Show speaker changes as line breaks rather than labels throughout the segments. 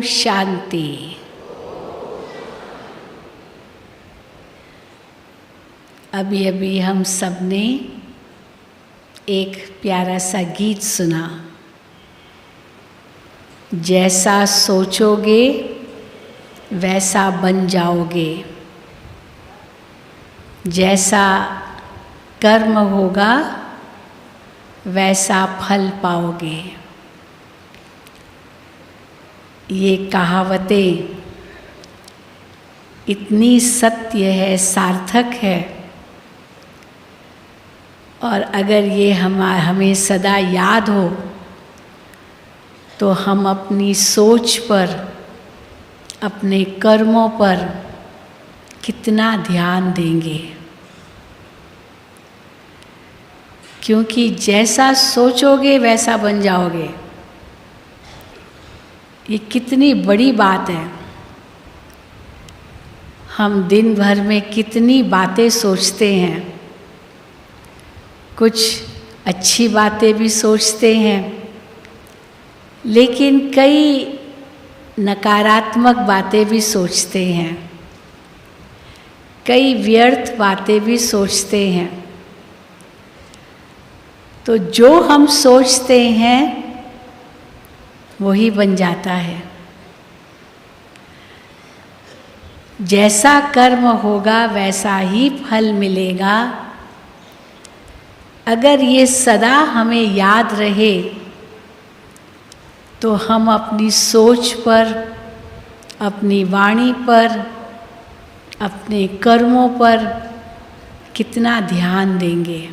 शांति। अभी अभी हम सब ने एक प्यारा सा गीत सुना। जैसा सोचोगे वैसा बन जाओगे, जैसा कर्म होगा वैसा फल पाओगे। ये कहावतें इतनी सत्य है, सार्थक है, और अगर ये हमें सदा याद हो तो हम अपनी सोच पर, अपने कर्मों पर कितना ध्यान देंगे। क्योंकि जैसा सोचोगे वैसा बन जाओगे, ये कितनी बड़ी बात है। हम दिन भर में कितनी बातें सोचते हैं, कुछ अच्छी बातें भी सोचते हैं, लेकिन कई नकारात्मक बातें भी सोचते हैं, कई व्यर्थ बातें भी सोचते हैं। तो जो हम सोचते हैं वही बन जाता है। जैसा कर्म होगा वैसा ही फल मिलेगा। अगर ये सदा हमें याद रहे तो हम अपनी सोच पर, अपनी वाणी पर, अपने कर्मों पर कितना ध्यान देंगे।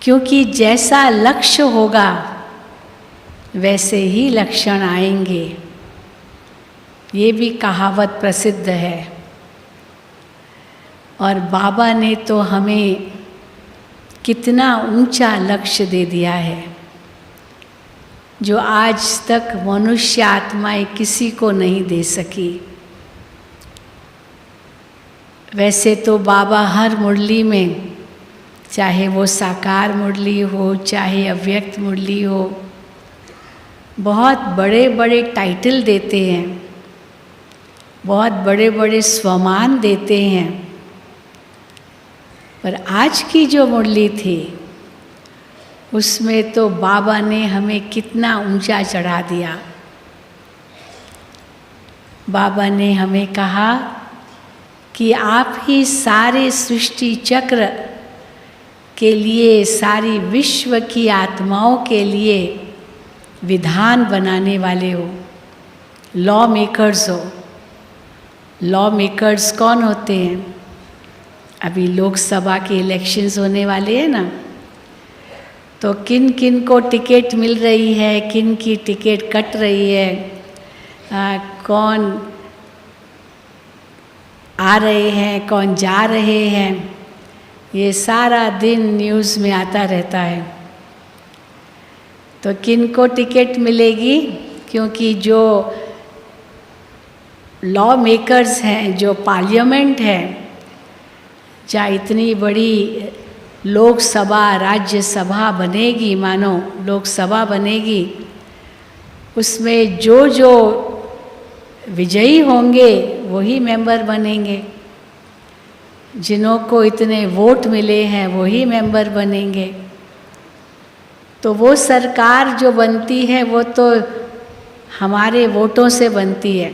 क्योंकि जैसा लक्ष्य होगा वैसे ही लक्षण आएंगे। ये भी कहावत प्रसिद्ध है। और बाबा ने तो हमें कितना ऊंचा लक्ष्य दे दिया है, जो आज तक मनुष्य आत्माएं किसी को नहीं दे सकी। वैसे तो बाबा हर मुरली में, चाहे वो साकार मुरली हो, चाहे अव्यक्त मुरली हो, बहुत बड़े बड़े टाइटल देते हैं, बहुत बड़े बड़े स्वमान देते हैं। पर आज की जो मुरली थी उसमें तो बाबा ने हमें कितना ऊंचा चढ़ा दिया। बाबा ने हमें कहा कि आप ही सारे सृष्टि चक्र के लिए, सारी विश्व की आत्माओं के लिए विधान बनाने वाले हो, लॉ मेकर्स हो। लॉ मेकर्स कौन होते हैं? अभी लोकसभा के इलेक्शंस होने वाले हैं ना, तो किन किन को टिकट मिल रही है, किन की टिकट कट रही है, कौन आ रहे हैं, कौन जा रहे हैं, ये सारा दिन न्यूज़ में आता रहता है। तो किन को टिकट मिलेगी? क्योंकि जो लॉ मेकर्स हैं, जो पार्लियामेंट है, जहाँ इतनी बड़ी लोकसभा, राज्यसभा बनेगी, मानो लोकसभा बनेगी, उसमें जो जो विजयी होंगे वही मेंबर बनेंगे। जिन्हों को इतने वोट मिले हैं वही मेंबर बनेंगे। तो वो सरकार जो बनती है वो तो हमारे वोटों से बनती है।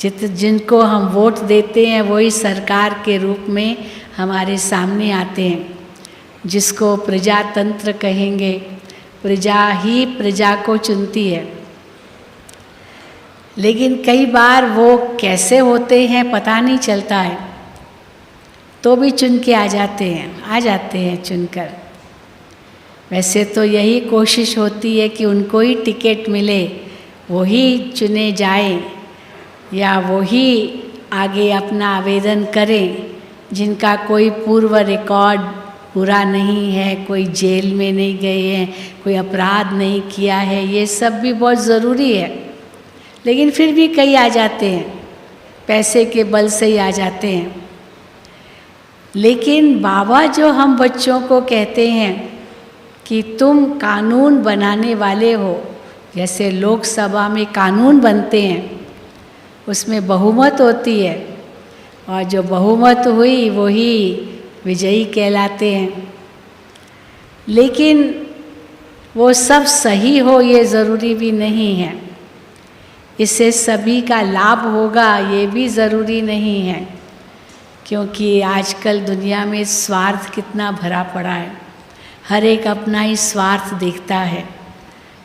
जिनको हम वोट देते हैं वही सरकार के रूप में हमारे सामने आते हैं, जिसको प्रजातंत्र कहेंगे। प्रजा ही प्रजा को चुनती है। लेकिन कई बार वो कैसे होते हैं पता नहीं चलता है, तो भी चुन के आ जाते हैं चुनकर। वैसे तो यही कोशिश होती है कि उनको ही टिकट मिले, वही चुने जाएं, या वही आगे अपना आवेदन करें जिनका कोई पूर्व रिकॉर्ड बुरा नहीं है, कोई जेल में नहीं गए हैं, कोई अपराध नहीं किया है। ये सब भी बहुत ज़रूरी है। लेकिन फिर भी कई आ जाते हैं, पैसे के बल से ही आ जाते हैं। लेकिन बाबा जो हम बच्चों को कहते हैं कि तुम कानून बनाने वाले हो। जैसे लोकसभा में कानून बनते हैं, उसमें बहुमत होती है, और जो बहुमत हुई वही विजयी कहलाते हैं। लेकिन वो सब सही हो ये ज़रूरी भी नहीं है, इससे सभी का लाभ होगा ये भी ज़रूरी नहीं है, क्योंकि आजकल दुनिया में स्वार्थ कितना भरा पड़ा है। हर एक अपना ही स्वार्थ देखता है।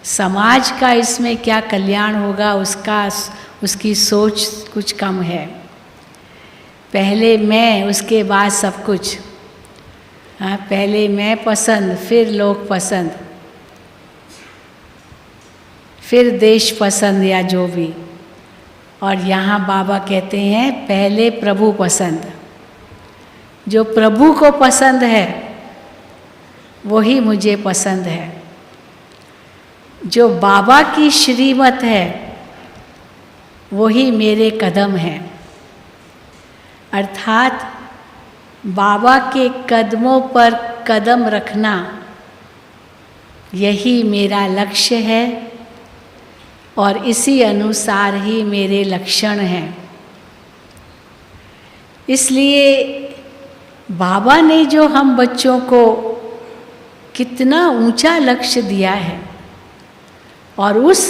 समाज का इसमें क्या कल्याण होगा उसकी सोच कुछ कम है। पहले मैं, उसके बाद सब कुछ। हाँ, पहले मैं पसंद, फिर लोग पसंद, फिर देश पसंद या जो भी। और यहाँ बाबा कहते हैं पहले प्रभु पसंद। जो प्रभु को पसंद है वही मुझे पसंद है। जो बाबा की श्रीमत है वही मेरे कदम है। अर्थात बाबा के कदमों पर कदम रखना यही मेरा लक्ष्य है, और इसी अनुसार ही मेरे लक्षण हैं। इसलिए बाबा ने जो हम बच्चों को कितना ऊंचा लक्ष्य दिया है, और उस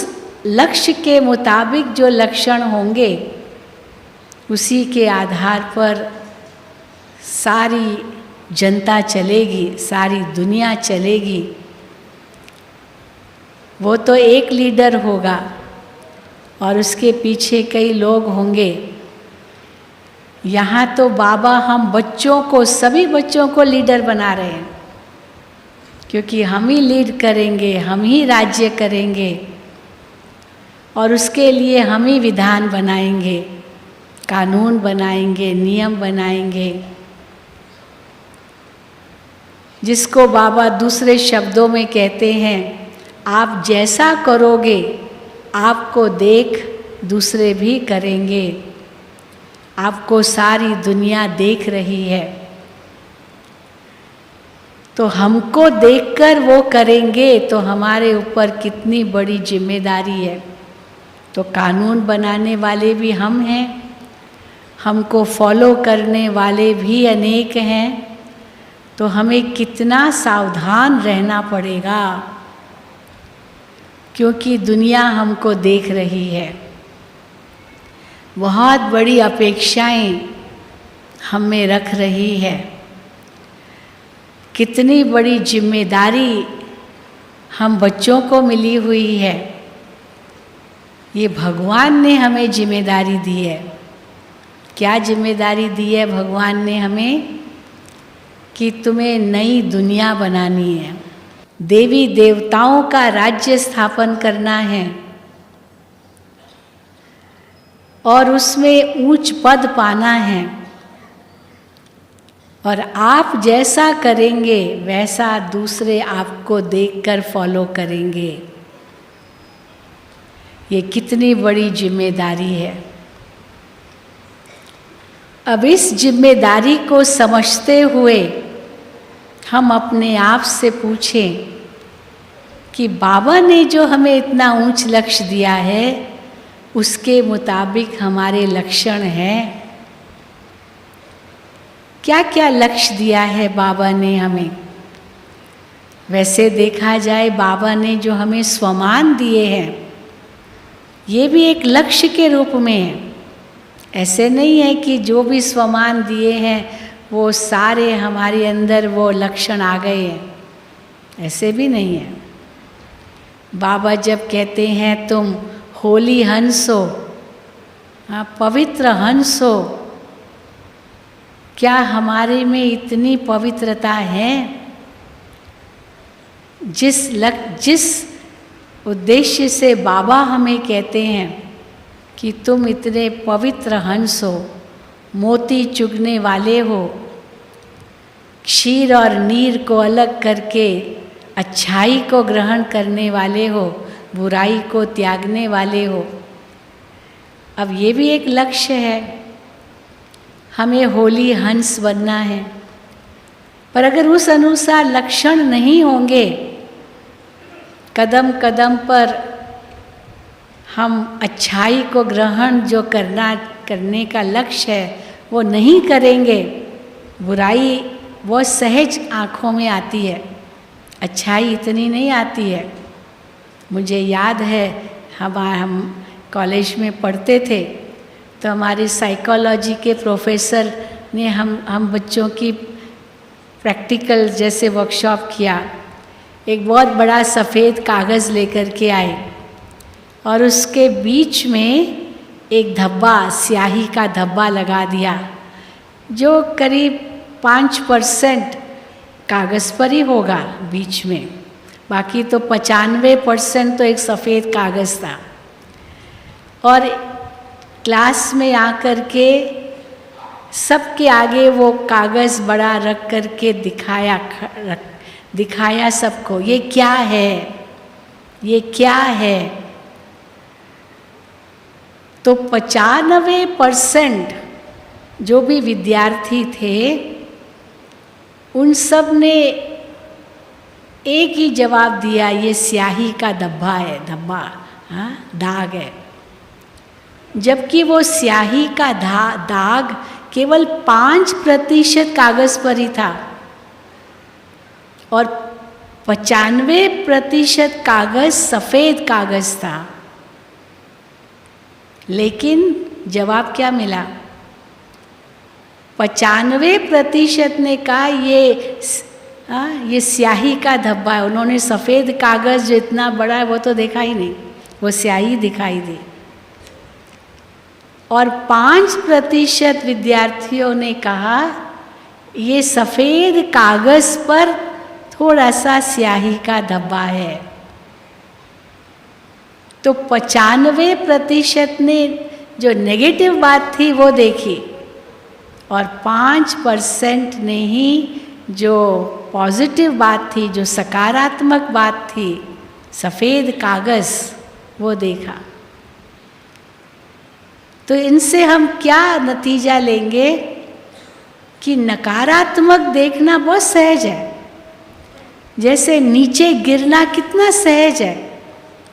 लक्ष्य के मुताबिक जो लक्षण होंगे उसी के आधार पर सारी जनता चलेगी, सारी दुनिया चलेगी। वो तो एक लीडर होगा और उसके पीछे कई लोग होंगे। यहाँ तो बाबा हम बच्चों को, सभी बच्चों को लीडर बना रहे हैं, क्योंकि हम ही लीड करेंगे, हम ही राज्य करेंगे, और उसके लिए हम ही विधान बनाएंगे, कानून बनाएंगे, नियम बनाएंगे। जिसको बाबा दूसरे शब्दों में कहते हैं, आप जैसा करोगे आपको देख दूसरे भी करेंगे। आपको सारी दुनिया देख रही है, तो हमको देखकर वो करेंगे, तो हमारे ऊपर कितनी बड़ी जिम्मेदारी है। तो कानून बनाने वाले भी हम हैं, हमको फॉलो करने वाले भी अनेक हैं, तो हमें कितना सावधान रहना पड़ेगा, क्योंकि दुनिया हमको देख रही है। बहुत बड़ी अपेक्षाएं हम में रख रही है। कितनी बड़ी जिम्मेदारी हम बच्चों को मिली हुई है। ये भगवान ने हमें जिम्मेदारी दी है। क्या जिम्मेदारी दी है भगवान ने हमें? कि तुम्हें नई दुनिया बनानी है, देवी देवताओं का राज्य स्थापन करना है, और उसमें ऊंच पद पाना है। और आप जैसा करेंगे वैसा दूसरे आपको देखकर फॉलो करेंगे। ये कितनी बड़ी जिम्मेदारी है। अब इस जिम्मेदारी को समझते हुए हम अपने आप से पूछें कि बाबा ने जो हमें इतना ऊंच लक्ष्य दिया है उसके मुताबिक हमारे लक्षण हैं। क्या क्या लक्ष्य दिया है बाबा ने हमें? वैसे देखा जाए बाबा ने जो हमें स्वमान दिए हैं ये भी एक लक्ष्य के रूप में है। ऐसे नहीं है कि जो भी स्वमान दिए हैं वो सारे हमारे अंदर वो लक्षण आ गए हैं, ऐसे भी नहीं है। बाबा जब कहते हैं तुम होली हंस हो, हाँ पवित्र हंस हो, क्या हमारे में इतनी पवित्रता है? जिस उद्देश्य से बाबा हमें कहते हैं कि तुम इतने पवित्र हंस हो, मोती चुगने वाले हो, क्षीर और नीर को अलग करके अच्छाई को ग्रहण करने वाले हो, बुराई को त्यागने वाले हो। अब ये भी एक लक्ष्य है, हमें होली हंस बनना है। पर अगर उस अनुसार लक्षण नहीं होंगे कदम कदम पर हम अच्छाई को ग्रहण जो करने का लक्ष्य है वो नहीं करेंगे, बुराई वो सहज आँखों में आती है, अच्छाई इतनी नहीं आती है। मुझे याद है हम कॉलेज में पढ़ते थे तो हमारी साइकोलॉजी के प्रोफेसर ने हम बच्चों की प्रैक्टिकल जैसे वर्कशॉप किया। एक बहुत बड़ा सफ़ेद कागज़ लेकर के आए और उसके बीच में एक धब्बा, स्याही का धब्बा लगा दिया जो करीब 5% कागज़ पर ही होगा बीच में, बाकी तो 95% तो एक सफ़ेद कागज़ था। और क्लास में आकर के सबके आगे वो कागज़ बड़ा रख कर के दिखाया सबको, ये क्या है, ये क्या है। तो 95% जो भी विद्यार्थी थे उन सब ने एक ही जवाब दिया, ये स्याही का धब्बा है, धब्बा, हाँ, दाग है। जबकि वो स्याही का दाग केवल 5% कागज़ पर ही था और 95% कागज़ सफ़ेद कागज़ था। लेकिन जवाब क्या मिला? 95% ने कहा ये स्याही का धब्बा है। उन्होंने सफ़ेद कागज़ जो इतना बड़ा है वो तो देखा ही नहीं, वो स्याही दिखाई दी। और 5% विद्यार्थियों ने कहा ये सफ़ेद कागज़ पर थोड़ा सा स्याही का धब्बा है। तो 95% ने जो नेगेटिव बात थी वो देखी और 5% ने ही जो पॉजिटिव बात थी, जो सकारात्मक बात थी, सफ़ेद कागज़, वो देखा। तो इनसे हम क्या नतीजा लेंगे कि नकारात्मक देखना बहुत सहज है। जैसे नीचे गिरना कितना सहज है,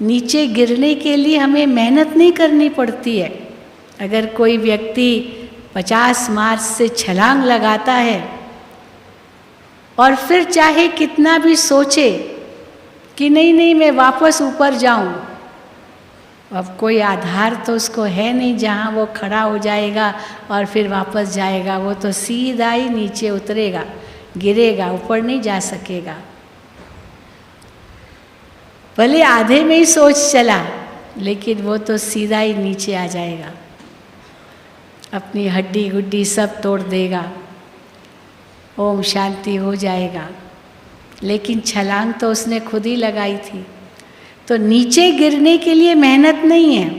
नीचे गिरने के लिए हमें मेहनत नहीं करनी पड़ती है। अगर कोई व्यक्ति 50 मार्च से छलांग लगाता है और फिर चाहे कितना भी सोचे कि नहीं मैं वापस ऊपर जाऊं, अब कोई आधार तो उसको है नहीं जहां वो खड़ा हो जाएगा और फिर वापस जाएगा, वो तो सीधा ही नीचे उतरेगा, गिरेगा, ऊपर नहीं जा सकेगा। भले आधे में ही सोच चला लेकिन वो तो सीधा ही नीचे आ जाएगा, अपनी हड्डी गुड्डी सब तोड़ देगा, ओम शांति हो जाएगा। लेकिन छलांग तो उसने खुद ही लगाई थी। तो नीचे गिरने के लिए मेहनत नहीं है,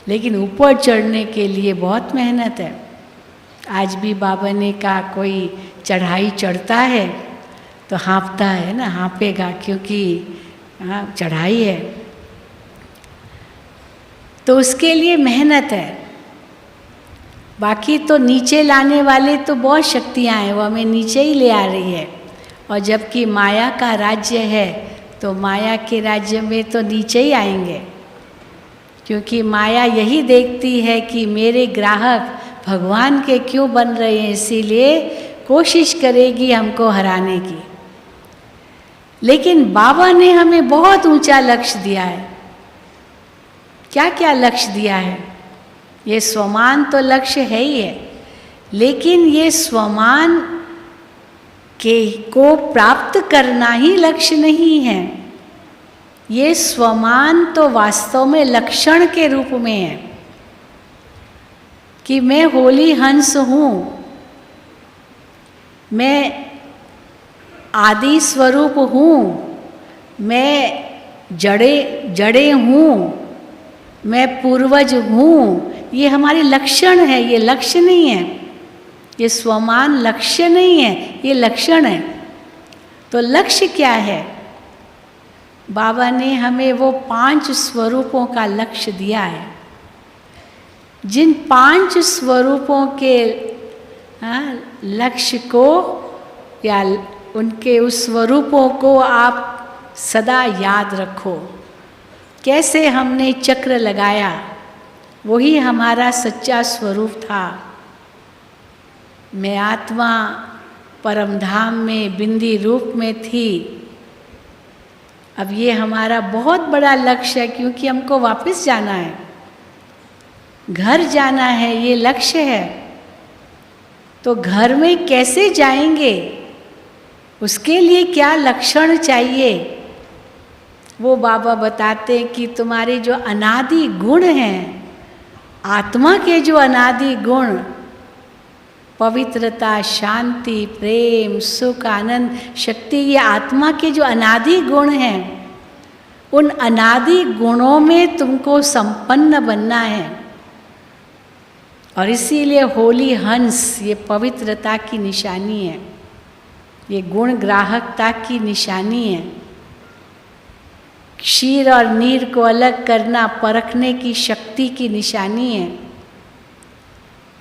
लेकिन ऊपर चढ़ने के लिए बहुत मेहनत है। आज भी बाबा ने कहा कोई चढ़ाई चढ़ता है तो हाँफता है ना, हाँफेगा, क्योंकि चढ़ाई है तो उसके लिए मेहनत है। बाकी तो नीचे लाने वाले तो बहुत शक्तियाँ हैं, वो हमें नीचे ही ले आ रही है। और जबकि माया का राज्य है तो माया के राज्य में तो नीचे ही आएंगे, क्योंकि माया यही देखती है कि मेरे ग्राहक भगवान के क्यों बन रहे हैं, इसीलिए कोशिश करेगी हमको हराने की। लेकिन बाबा ने हमें बहुत ऊंचा लक्ष्य दिया है। क्या क्या लक्ष्य दिया है? ये स्वमान तो लक्ष्य है ही है, लेकिन ये स्वमान को प्राप्त करना ही लक्ष्य नहीं है। ये स्वमान तो वास्तव में लक्षण के रूप में है कि मैं होली हंस हूँ, मैं आदि स्वरूप हूँ, मैं जड़े हूँ, मैं पूर्वज हूँ। ये हमारे लक्षण है, ये लक्ष्य नहीं है। ये स्वमान लक्ष्य नहीं है, ये लक्षण है। तो लक्ष्य क्या है? बाबा ने हमें वो 5 स्वरूपों का लक्ष्य दिया है। जिन 5 स्वरूपों के लक्ष्य को या उनके उस स्वरूपों को आप सदा याद रखो। कैसे हमने चक्र लगाया, वही हमारा सच्चा स्वरूप था। मैं आत्मा परमधाम में बिंदी रूप में थी। अब ये हमारा बहुत बड़ा लक्ष्य है, क्योंकि हमको वापस जाना है, घर जाना है, ये लक्ष्य है। तो घर में कैसे जाएंगे, उसके लिए क्या लक्षण चाहिए, वो बाबा बताते कि तुम्हारे जो अनादि गुण हैं, आत्मा के जो अनादि गुण, पवित्रता, शांति, प्रेम, सुख, आनंद, शक्ति, ये आत्मा के जो अनादि गुण हैं, उन अनादि गुणों में तुमको संपन्न बनना है। और इसीलिए होली हंस ये पवित्रता की निशानी है, ये गुण ग्राहकता की निशानी है। क्षीर और नीर को अलग करना परखने की शक्ति की निशानी है।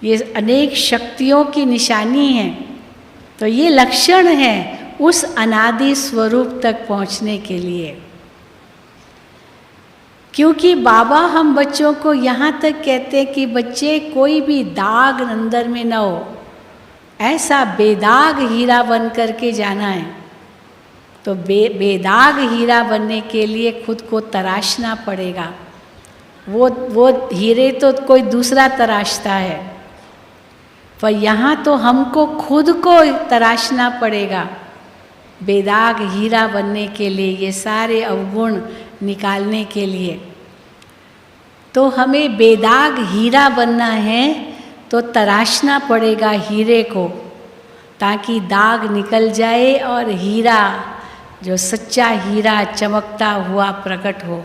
ये अनेक शक्तियों की निशानी है। तो ये लक्षण है उस अनादि स्वरूप तक पहुंचने के लिए। क्योंकि बाबा हम बच्चों को यहाँ तक कहते हैं कि बच्चे कोई भी दाग अंदर में न हो, ऐसा बेदाग हीरा बन करके जाना है। तो बेदाग हीरा बनने के लिए खुद को तराशना पड़ेगा। वो हीरे तो कोई दूसरा तराशता है, पर यहाँ तो हमको खुद को तराशना पड़ेगा बेदाग हीरा बनने के लिए, ये सारे अवगुण निकालने के लिए। तो हमें बेदाग हीरा बनना है तो तराशना पड़ेगा हीरे को, ताकि दाग निकल जाए और हीरा, जो सच्चा हीरा चमकता हुआ प्रकट हो।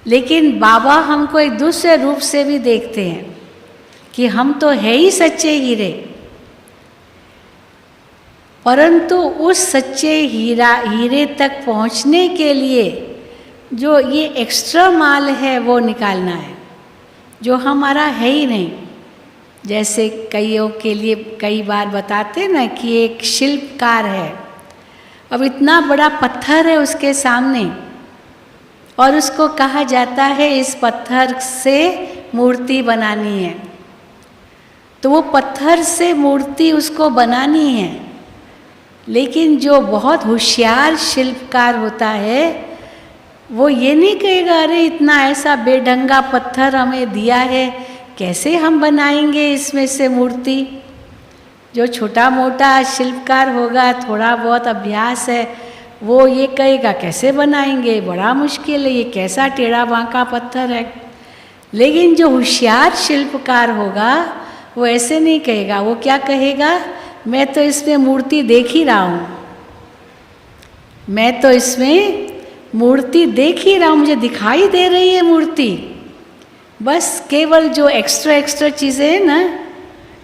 लेकिन बाबा हमको एक दूसरे रूप से भी देखते हैं कि हम तो है ही सच्चे हीरे, परंतु उस सच्चे हीरे तक पहुंचने के लिए जो ये एक्स्ट्रा माल है वो निकालना है, जो हमारा है ही नहीं। जैसे कईयों के लिए कई बार बताते ना कि एक शिल्पकार है, अब इतना बड़ा पत्थर है उसके सामने, और उसको कहा जाता है इस पत्थर से मूर्ति बनानी है। तो वो पत्थर से मूर्ति उसको बनानी है। लेकिन जो बहुत होशियार शिल्पकार होता है, वो ये नहीं कहेगा अरे इतना ऐसा बेढंगा पत्थर हमें दिया है, कैसे हम बनाएंगे इसमें से मूर्ति। जो छोटा मोटा शिल्पकार होगा, थोड़ा बहुत अभ्यास है, वो ये कहेगा कैसे बनाएंगे, बड़ा मुश्किल है, ये कैसा टेढ़ा बांका पत्थर है। लेकिन जो होशियार शिल्पकार होगा वो ऐसे नहीं कहेगा, वो क्या कहेगा, मैं तो इसमें मूर्ति देख ही रहा हूँ, मैं तो इसमें मूर्ति देख ही रहा हूँ, मुझे दिखाई दे रही है मूर्ति। बस केवल जो एक्स्ट्रा चीज़ें हैं ना,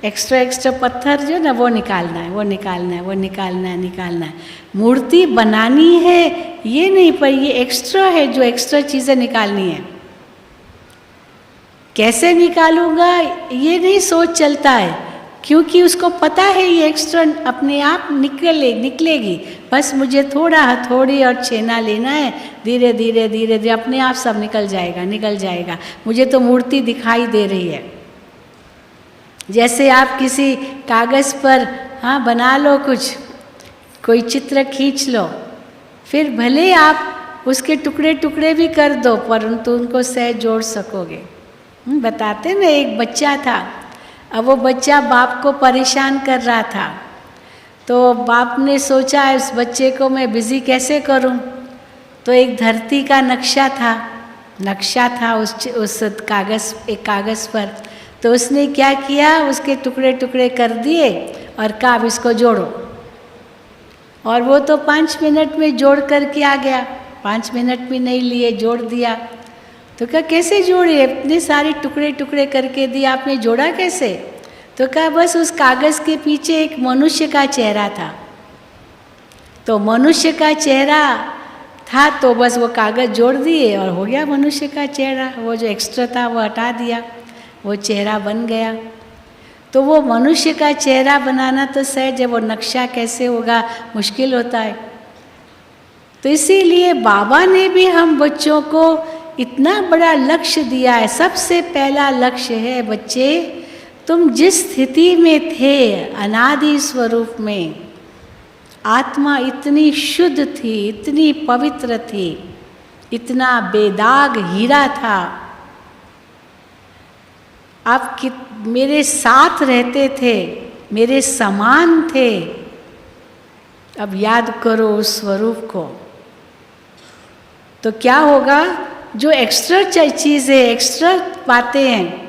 एक्स्ट्रा पत्थर जो ना, वो निकालना है, वो निकालना है, वो निकालना है। मूर्ति बनानी है ये नहीं, पर ये एक्स्ट्रा है, जो एक्स्ट्रा चीज़ें निकालनी है। कैसे निकालूंगा ये नहीं सोच चलता है, क्योंकि उसको पता है ये एक्स्ट्रा अपने आप निकलेगी। बस मुझे थोड़ा हथौड़ी और छेना लेना है, धीरे धीरे अपने आप सब निकल जाएगा। मुझे तो मूर्ति दिखाई दे रही है। जैसे आप किसी कागज़ पर बना लो, कोई चित्र खींच लो, फिर भले आप उसके टुकड़े टुकड़े भी कर दो, परंतु उनको सहज जोड़ सकोगे। बताते ना, एक बच्चा था, अब वो बच्चा बाप को परेशान कर रहा था, तो बाप ने सोचा इस बच्चे को मैं बिज़ी कैसे करूं। तो एक धरती का नक्शा था उस एक कागज़ पर। तो उसने क्या किया, उसके टुकड़े टुकड़े कर दिए और कहा अब इसको जोड़ो। और वो तो 5 मिनट में जोड़ करके आ गया, 5 मिनट भी नहीं लिए, जोड़ दिया। तो कहा कैसे जोड़े, इतने सारे टुकड़े टुकड़े करके दिए, आपने जोड़ा कैसे। तो कहा बस उस कागज़ के पीछे एक मनुष्य का चेहरा था, तो मनुष्य का चेहरा था, तो बस वो कागज़ जोड़ दिए और हो गया मनुष्य का चेहरा। वो जो एक्स्ट्रा था वो हटा दिया, वो चेहरा बन गया। तो वो मनुष्य का चेहरा बनाना तो सहज है, वो नक्शा कैसे होगा, मुश्किल होता है। तो इसीलिए बाबा ने भी हम बच्चों को इतना बड़ा लक्ष्य दिया है। सबसे पहला लक्ष्य है, बच्चे तुम जिस स्थिति में थे अनादि स्वरूप में, आत्मा इतनी शुद्ध थी, इतनी पवित्र थी, इतना बेदाग हीरा था, आप मेरे साथ रहते थे, मेरे समान थे। अब याद करो उस स्वरूप को, तो क्या होगा? जो एक्स्ट्रा चीज़ें, एक्स्ट्रा बातें हैं,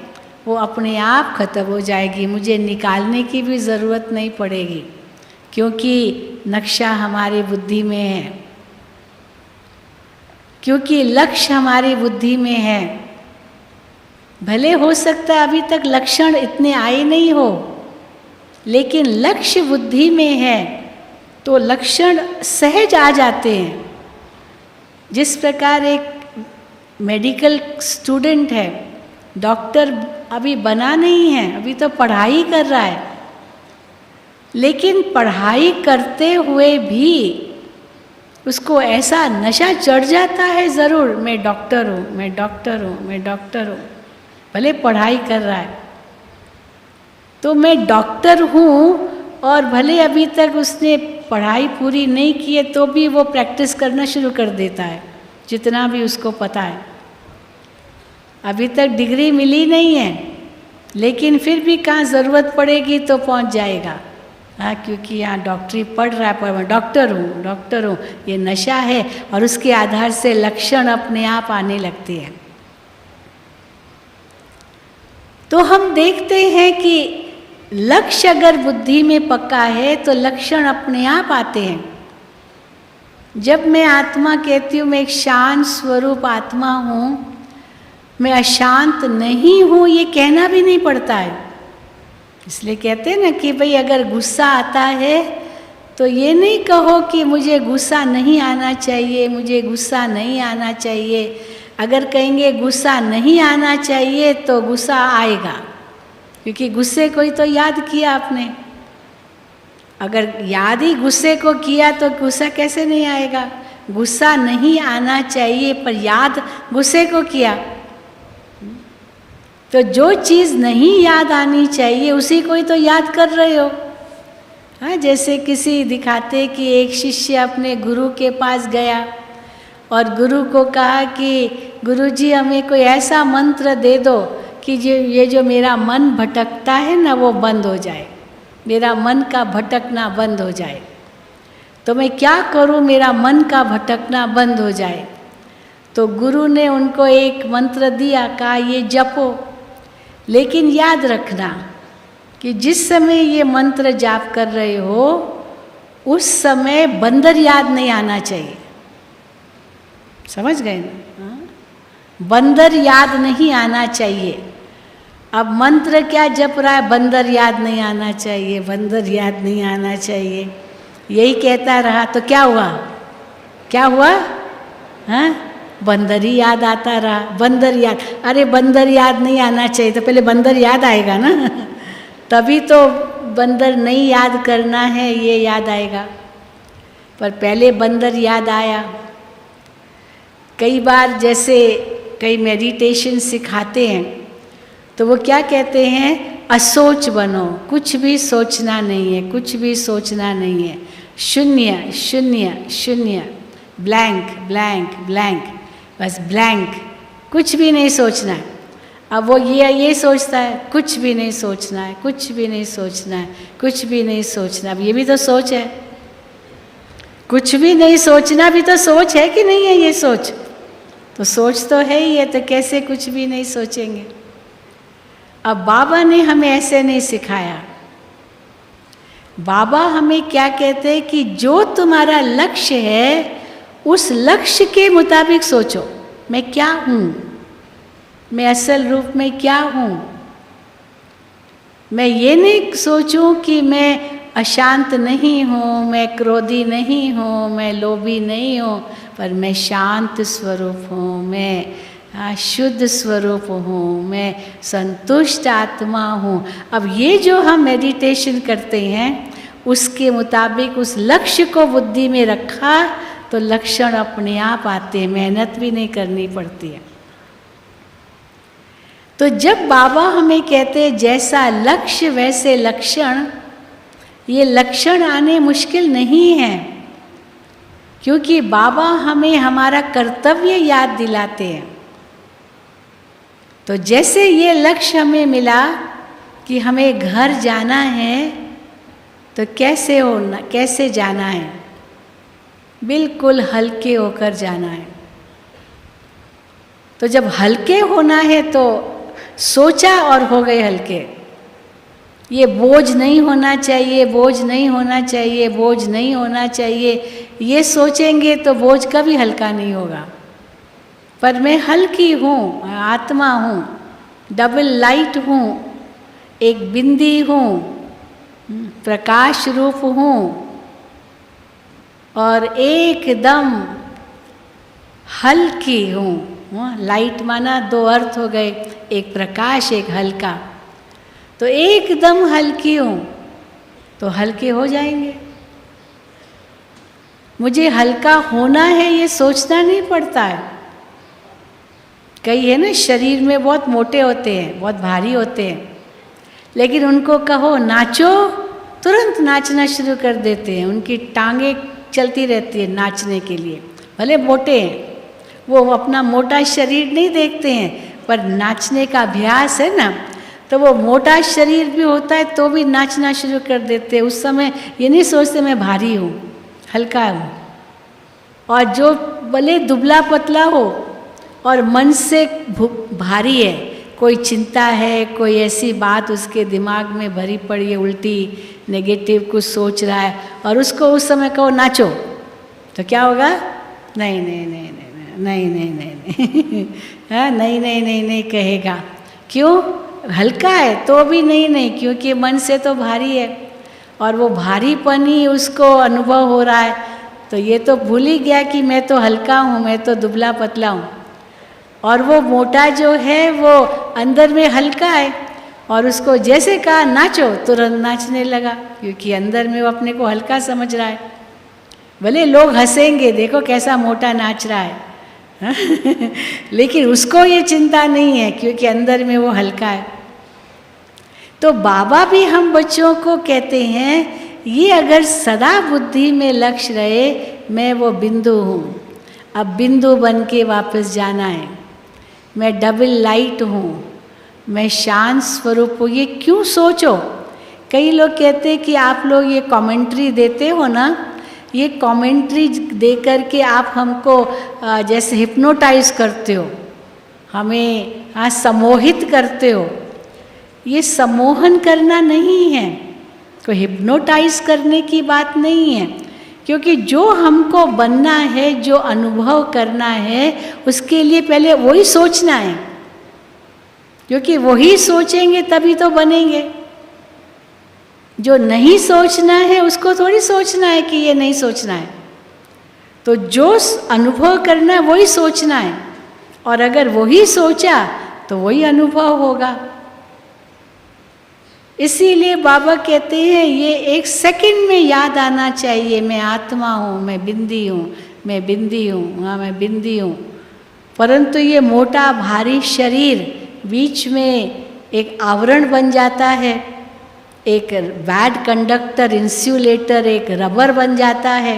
वो अपने आप खत्म हो जाएगी। मुझे निकालने की भी ज़रूरत नहीं पड़ेगी, क्योंकि नक्शा हमारी बुद्धि में है, क्योंकि लक्ष्य हमारी बुद्धि में है। भले हो सकता है अभी तक लक्षण इतने आए नहीं हो, लेकिन लक्ष्य बुद्धि में है तो लक्षण सहज आ जाते हैं। जिस प्रकार एक मेडिकल स्टूडेंट है, डॉक्टर अभी बना नहीं है, अभी तो पढ़ाई कर रहा है, लेकिन पढ़ाई करते हुए भी उसको ऐसा नशा चढ़ जाता है, ज़रूर मैं डॉक्टर हूँ, मैं डॉक्टर हूँ, मैं डॉक्टर हूँ। भले पढ़ाई कर रहा है तो मैं डॉक्टर हूँ, और भले अभी तक उसने पढ़ाई पूरी नहीं की है तो भी वो प्रैक्टिस करना शुरू कर देता है, जितना भी उसको पता है। अभी तक डिग्री मिली नहीं है, लेकिन फिर भी कहाँ ज़रूरत पड़ेगी तो पहुँच जाएगा। हाँ, क्योंकि यहाँ डॉक्टरी पढ़ रहा है, पर मैं डॉक्टर हूँ, डॉक्टर हूँ, ये नशा है। और उसके आधार से लक्षण अपने आप आने लगते हैं। तो हम देखते हैं कि लक्ष्य अगर बुद्धि में पक्का है तो लक्षण अपने आप आते हैं। जब मैं आत्मा कहती हूँ, मैं एक शांत स्वरूप आत्मा हूँ, मैं अशांत नहीं हूँ, ये कहना भी नहीं पड़ता है। इसलिए कहते हैं ना कि भाई अगर गुस्सा आता है तो ये नहीं कहो कि मुझे गुस्सा नहीं आना चाहिए, मुझे गुस्सा नहीं आना चाहिए। अगर कहेंगे गुस्सा नहीं आना चाहिए तो गुस्सा आएगा, क्योंकि गुस्से को ही तो याद किया आपने। अगर याद ही गुस्से को किया तो गुस्सा कैसे नहीं आएगा? गुस्सा नहीं आना चाहिए पर याद गुस्से को किया, तो जो चीज़ नहीं याद आनी चाहिए उसी को ही तो याद कर रहे हो। हाँ, जैसे किसी दिखाते कि एक शिष्य अपने गुरु के पास गया और गुरु को कहा कि गुरुजी हमें कोई ऐसा मंत्र दे दो कि ये जो मेरा मन भटकता है ना वो बंद हो जाए, मेरा मन का भटकना बंद हो जाए। तो मैं क्या करूं मेरा मन का भटकना बंद हो जाए? तो गुरु ने उनको एक मंत्र दिया, कहा ये जपो, लेकिन याद रखना कि जिस समय ये मंत्र जाप कर रहे हो उस समय बंदर याद नहीं आना चाहिए। समझ गए ना? बंदर याद नहीं आना चाहिए। अब मंत्र क्या जप रहा है? बंदर याद नहीं आना चाहिए, बंदर याद नहीं आना चाहिए, यही कहता रहा तो क्या हुआ? क्या हुआ? हाँ, बंदर ही याद आता रहा। बंदर याद, अरे बंदर याद नहीं आना चाहिए तो पहले बंदर याद आएगा ना तभी तो बंदर नहीं याद करना है ये याद आएगा, पर पहले बंदर याद आया। कई बार जैसे कई मेडिटेशन सिखाते हैं तो वो क्या कहते हैं? असोच बनो, कुछ भी सोचना नहीं है, कुछ भी सोचना नहीं है, शून्य शून्य शून्य, ब्लैंक ब्लैंक ब्लैंक, बस ब्लैंक, कुछ भी नहीं सोचना है। अब वो ये सोचता है कुछ भी नहीं सोचना है, कुछ भी नहीं सोचना है, कुछ भी नहीं सोचना। अब ये भी तो सोच है, कुछ भी नहीं सोचना भी तो सोच है कि नहीं है? ये सोच तो सोच तो है ही है, तो कैसे कुछ भी नहीं सोचेंगे? अब बाबा ने हमें ऐसे नहीं सिखाया। बाबा हमें क्या कहते हैं कि जो तुम्हारा लक्ष्य है उस लक्ष्य के मुताबिक सोचो, मैं क्या हूँ, मैं असल रूप में क्या हूँ। मैं ये नहीं सोचूं कि मैं अशांत नहीं हूँ, मैं क्रोधी नहीं हूँ, मैं लोभी नहीं हूँ, पर मैं शांत स्वरूप हूँ, मैं शुद्ध स्वरूप हूँ, मैं संतुष्ट आत्मा हूँ। अब ये जो हम मेडिटेशन करते हैं उसके मुताबिक उस लक्ष्य को बुद्धि में रखा तो लक्षण अपने आप आते हैं, मेहनत भी नहीं करनी पड़ती है। तो जब बाबा हमें कहते हैं जैसा लक्ष्य वैसे लक्षण, ये लक्षण आने मुश्किल नहीं है, क्योंकि बाबा हमें हमारा कर्तव्य याद दिलाते हैं। तो जैसे ये लक्ष्य हमें मिला कि हमें घर जाना है, तो कैसे जाना है? बिल्कुल हल्के होकर जाना है। तो जब हल्के होना है तो सोचा और हो गए हल्के। ये बोझ नहीं होना चाहिए, बोझ नहीं होना चाहिए, बोझ नहीं होना चाहिए, ये सोचेंगे तो बोझ कभी हल्का नहीं होगा। पर मैं हल्की हूँ, आत्मा हूँ, डबल लाइट हूँ, एक बिंदी हूँ, प्रकाश रूप हूँ, और एकदम हल्की हूँ। लाइट माना दो अर्थ हो गए, एक प्रकाश एक हल्का। तो एकदम हल्की हूँ, तो हल्के हो जाएंगे। मुझे हल्का होना है ये सोचना नहीं पड़ता है। कई है ना शरीर में बहुत मोटे होते हैं, बहुत भारी होते हैं, लेकिन उनको कहो नाचो, तुरंत नाचना शुरू कर देते हैं। उनकी टांगे चलती रहती है नाचने के लिए, भले मोटे हैं, वो अपना मोटा शरीर नहीं देखते हैं, पर नाचने का अभ्यास है ना, तो वो मोटा शरीर भी होता है तो भी नाचना शुरू कर देते हैं। उस समय ये नहीं सोचते मैं भारी हूँ, हल्का हूँ। और जो भले दुबला पतला हो और मन से भारी है, कोई चिंता है, कोई ऐसी बात उसके दिमाग में भरी पड़ी है, उल्टी नेगेटिव कुछ सोच रहा है, और उसको उस समय कहो नाचो, तो क्या होगा? नहीं नहीं नहीं नहीं नहीं नहीं नहीं नहीं हाँ, नहीं नहीं नहीं नहीं कहेगा। क्यों? हल्का है तो भी नहीं नहीं, क्योंकि मन से तो भारी है, और वो भारीपन ही उसको अनुभव हो रहा है। तो ये तो भूल ही गया कि मैं तो हल्का हूँ, मैं तो दुबला पतला हूँ। और वो मोटा जो है वो अंदर में हल्का है, और उसको जैसे कहा नाचो, तुरंत नाचने लगा, क्योंकि अंदर में वो अपने को हल्का समझ रहा है। भले लोग हंसेंगे, देखो कैसा मोटा नाच रहा है लेकिन उसको ये चिंता नहीं है, क्योंकि अंदर में वो हल्का है। तो बाबा भी हम बच्चों को कहते हैं, ये अगर सदा बुद्धि में लक्ष्य रहे, मैं वो बिंदु हूँ, अब बिंदु बन के वापस जाना है। मैं डबल लाइट हूँ, मैं शांत स्वरूप हूँ। ये क्यों सोचो? कई लोग कहते हैं कि आप लोग ये कमेंट्री देते हो ना, ये कमेंट्री दे करके आप हमको जैसे हिप्नोटाइज करते हो, हमें सम्मोहित करते हो। ये सम्मोहन करना नहीं है, कोई हिप्नोटाइज करने की बात नहीं है, क्योंकि जो हमको बनना है, जो अनुभव करना है, उसके लिए पहले वही सोचना है, क्योंकि वही सोचेंगे तभी तो बनेंगे। जो नहीं सोचना है उसको थोड़ी सोचना है कि ये नहीं सोचना है। तो जो अनुभव करना है वही सोचना है, और अगर वही सोचा तो वही अनुभव होगा। इसीलिए बाबा कहते हैं ये एक सेकंड में याद आना चाहिए, मैं आत्मा हूँ, मैं बिंदी हूँ, मैं बिंदी हूँ, हाँ मैं बिंदी हूँ। परंतु ये मोटा भारी शरीर बीच में एक आवरण बन जाता है, एक बैड कंडक्टर, इंसुलेटर, एक रबर बन जाता है,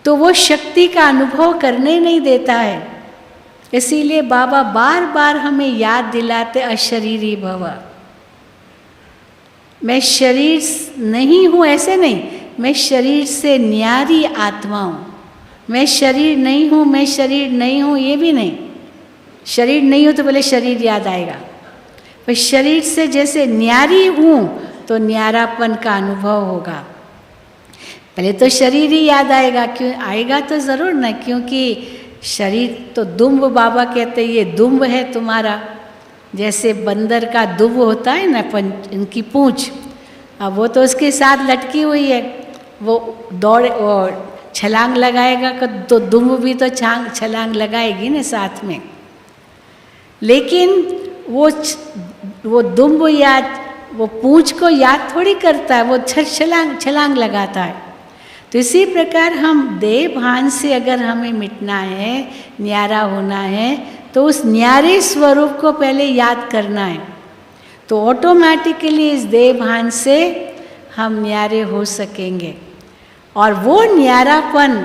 तो वो शक्ति का अनुभव करने नहीं देता है। इसीलिए बाबा बार बार हमें याद दिलाते अशरीरी भव। मैं शरीर नहीं हूँ ऐसे नहीं, मैं शरीर से न्यारी आत्मा हूँ। मैं शरीर नहीं हूँ, मैं शरीर नहीं हूँ ये भी नहीं। शरीर नहीं हो तो पहले शरीर याद आएगा, पर शरीर से जैसे न्यारी हूँ तो न्यारापन का अनुभव होगा। पहले तो शरीर ही याद आएगा, क्यों आएगा तो ज़रूर ना, क्योंकि शरीर तो दुम्ब, बाबा कहते ये दुम्ब है तुम्हारा। जैसे बंदर का दुम्ब होता है ना, इनकी पूंछ, अब वो तो उसके साथ लटकी हुई है, वो दौड़ और छलांग लगाएगा तो दुम्ब भी तो छलांग लगाएगी ना साथ में। लेकिन वो दुम्ब याद, वो पूंछ को याद थोड़ी करता है, वो छलांग लगाता है। तो इसी प्रकार हम देह भान से अगर हमें मिटना है, न्यारा होना है, तो उस न्यारे स्वरूप को पहले याद करना है। तो ऑटोमेटिकली इस देह भान से हम न्यारे हो सकेंगे। और वो न्यारापन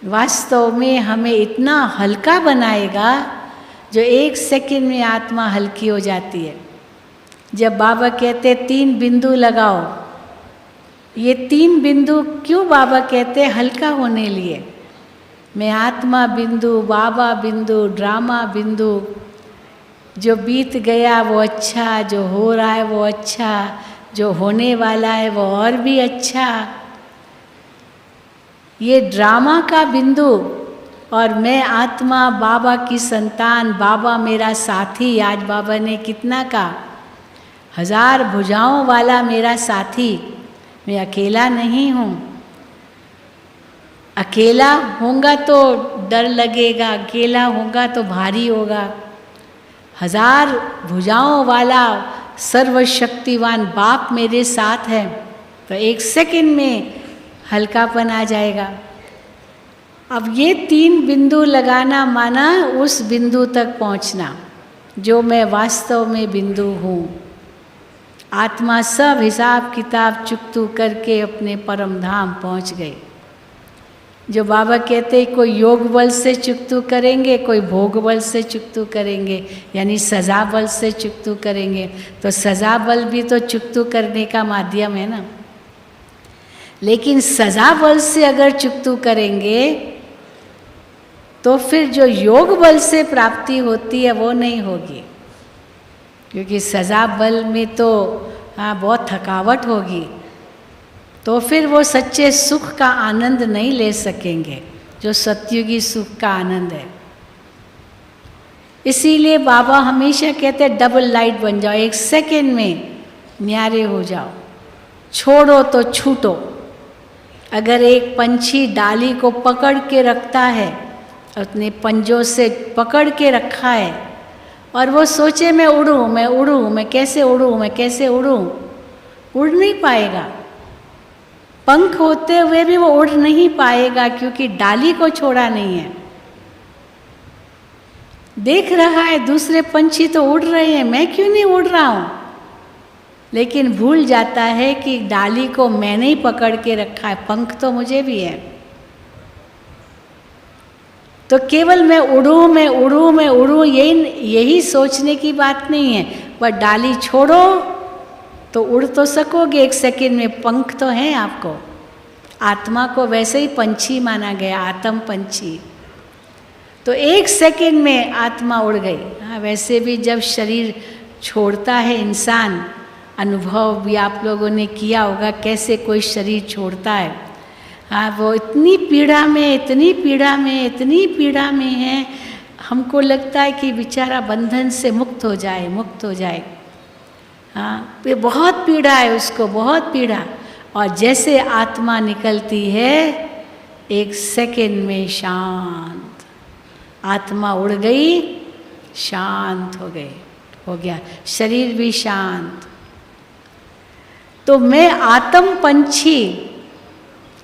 वास्तव में हमें इतना हल्का बनाएगा, जो 1 सेकंड में आत्मा हल्की हो जाती है। जब बाबा कहते 3 बिंदु लगाओ, ये 3 बिंदु क्यों बाबा कहते हल्का होने लिए? मैं आत्मा बिंदु, बाबा बिंदु, ड्रामा बिंदु, जो बीत गया वो अच्छा, जो हो रहा है वो अच्छा, जो होने वाला है वो और भी अच्छा। ये ड्रामा का बिंदु, और मैं आत्मा, बाबा की संतान, बाबा मेरा साथी। आज बाबा ने कितना कहा, 1000 भुजाओं वाला मेरा साथी, मैं अकेला नहीं हूँ। अकेला होगा तो डर लगेगा, अकेला होगा तो भारी होगा। 1000 भुजाओं वाला सर्वशक्तिवान बाप मेरे साथ है, तो 1 सेकंड में हल्कापन आ जाएगा। अब ये 3 बिंदु लगाना माना उस बिंदु तक पहुंचना जो मैं वास्तव में बिंदु हूँ। आत्मा सब हिसाब किताब चुकतू करके अपने परम धाम पहुँच गए। जो बाबा कहते कोई योग बल से चुकतू करेंगे, कोई भोग बल से चुकतू करेंगे, यानी सजा बल से चुकतू करेंगे। तो सजा बल भी तो चुकतू करने का माध्यम है ना। लेकिन सजा बल से अगर चुकतू करेंगे तो फिर जो योग बल से प्राप्ति होती है वो नहीं होगी, क्योंकि सजा बल में तो बहुत थकावट होगी। तो फिर वो सच्चे सुख का आनंद नहीं ले सकेंगे, जो सत्युगी सुख का आनंद है। इसीलिए बाबा हमेशा कहते हैं डबल लाइट बन जाओ, 1 सेकंड में न्यारे हो जाओ, छोड़ो तो छूटो। अगर एक पंछी डाली को पकड़ के रखता है, अपने पंजों से पकड़ के रखा है, और वो सोचे मैं उड़ूँ, मैं उड़ूँ, मैं कैसे उड़ूँ, मैं कैसे उड़ूँ, उड़ नहीं पाएगा। पंख होते हुए भी वो उड़ नहीं पाएगा, क्योंकि डाली को छोड़ा नहीं है। देख रहा है दूसरे पंछी तो उड़ रहे हैं, मैं क्यों नहीं उड़ रहा हूँ, लेकिन भूल जाता है कि डाली को मैंने ही पकड़ के रखा है, पंख तो मुझे भी है। तो केवल मैं उड़ूँ, मैं उड़ूँ, मैं उड़ूँ, यही सोचने की बात नहीं है। पर डाली छोड़ो तो उड़ तो सकोगे 1 सेकंड में, पंख तो हैं आपको। आत्मा को वैसे ही पंछी माना गया, आत्म पंछी। तो 1 सेकंड में आत्मा उड़ गई। हाँ, वैसे भी जब शरीर छोड़ता है इंसान, अनुभव भी आप लोगों ने किया होगा कैसे कोई शरीर छोड़ता है। हाँ, वो इतनी पीड़ा में, इतनी पीड़ा में, इतनी पीड़ा में है, हमको लगता है कि बेचारा बंधन से मुक्त हो जाए, मुक्त हो जाए। हाँ, ये बहुत पीड़ा है उसको, बहुत पीड़ा। और जैसे आत्मा निकलती है 1 सेकंड में शांत, आत्मा उड़ गई, शांत हो गई, हो गया शरीर भी शांत। तो मैं आत्म पंछी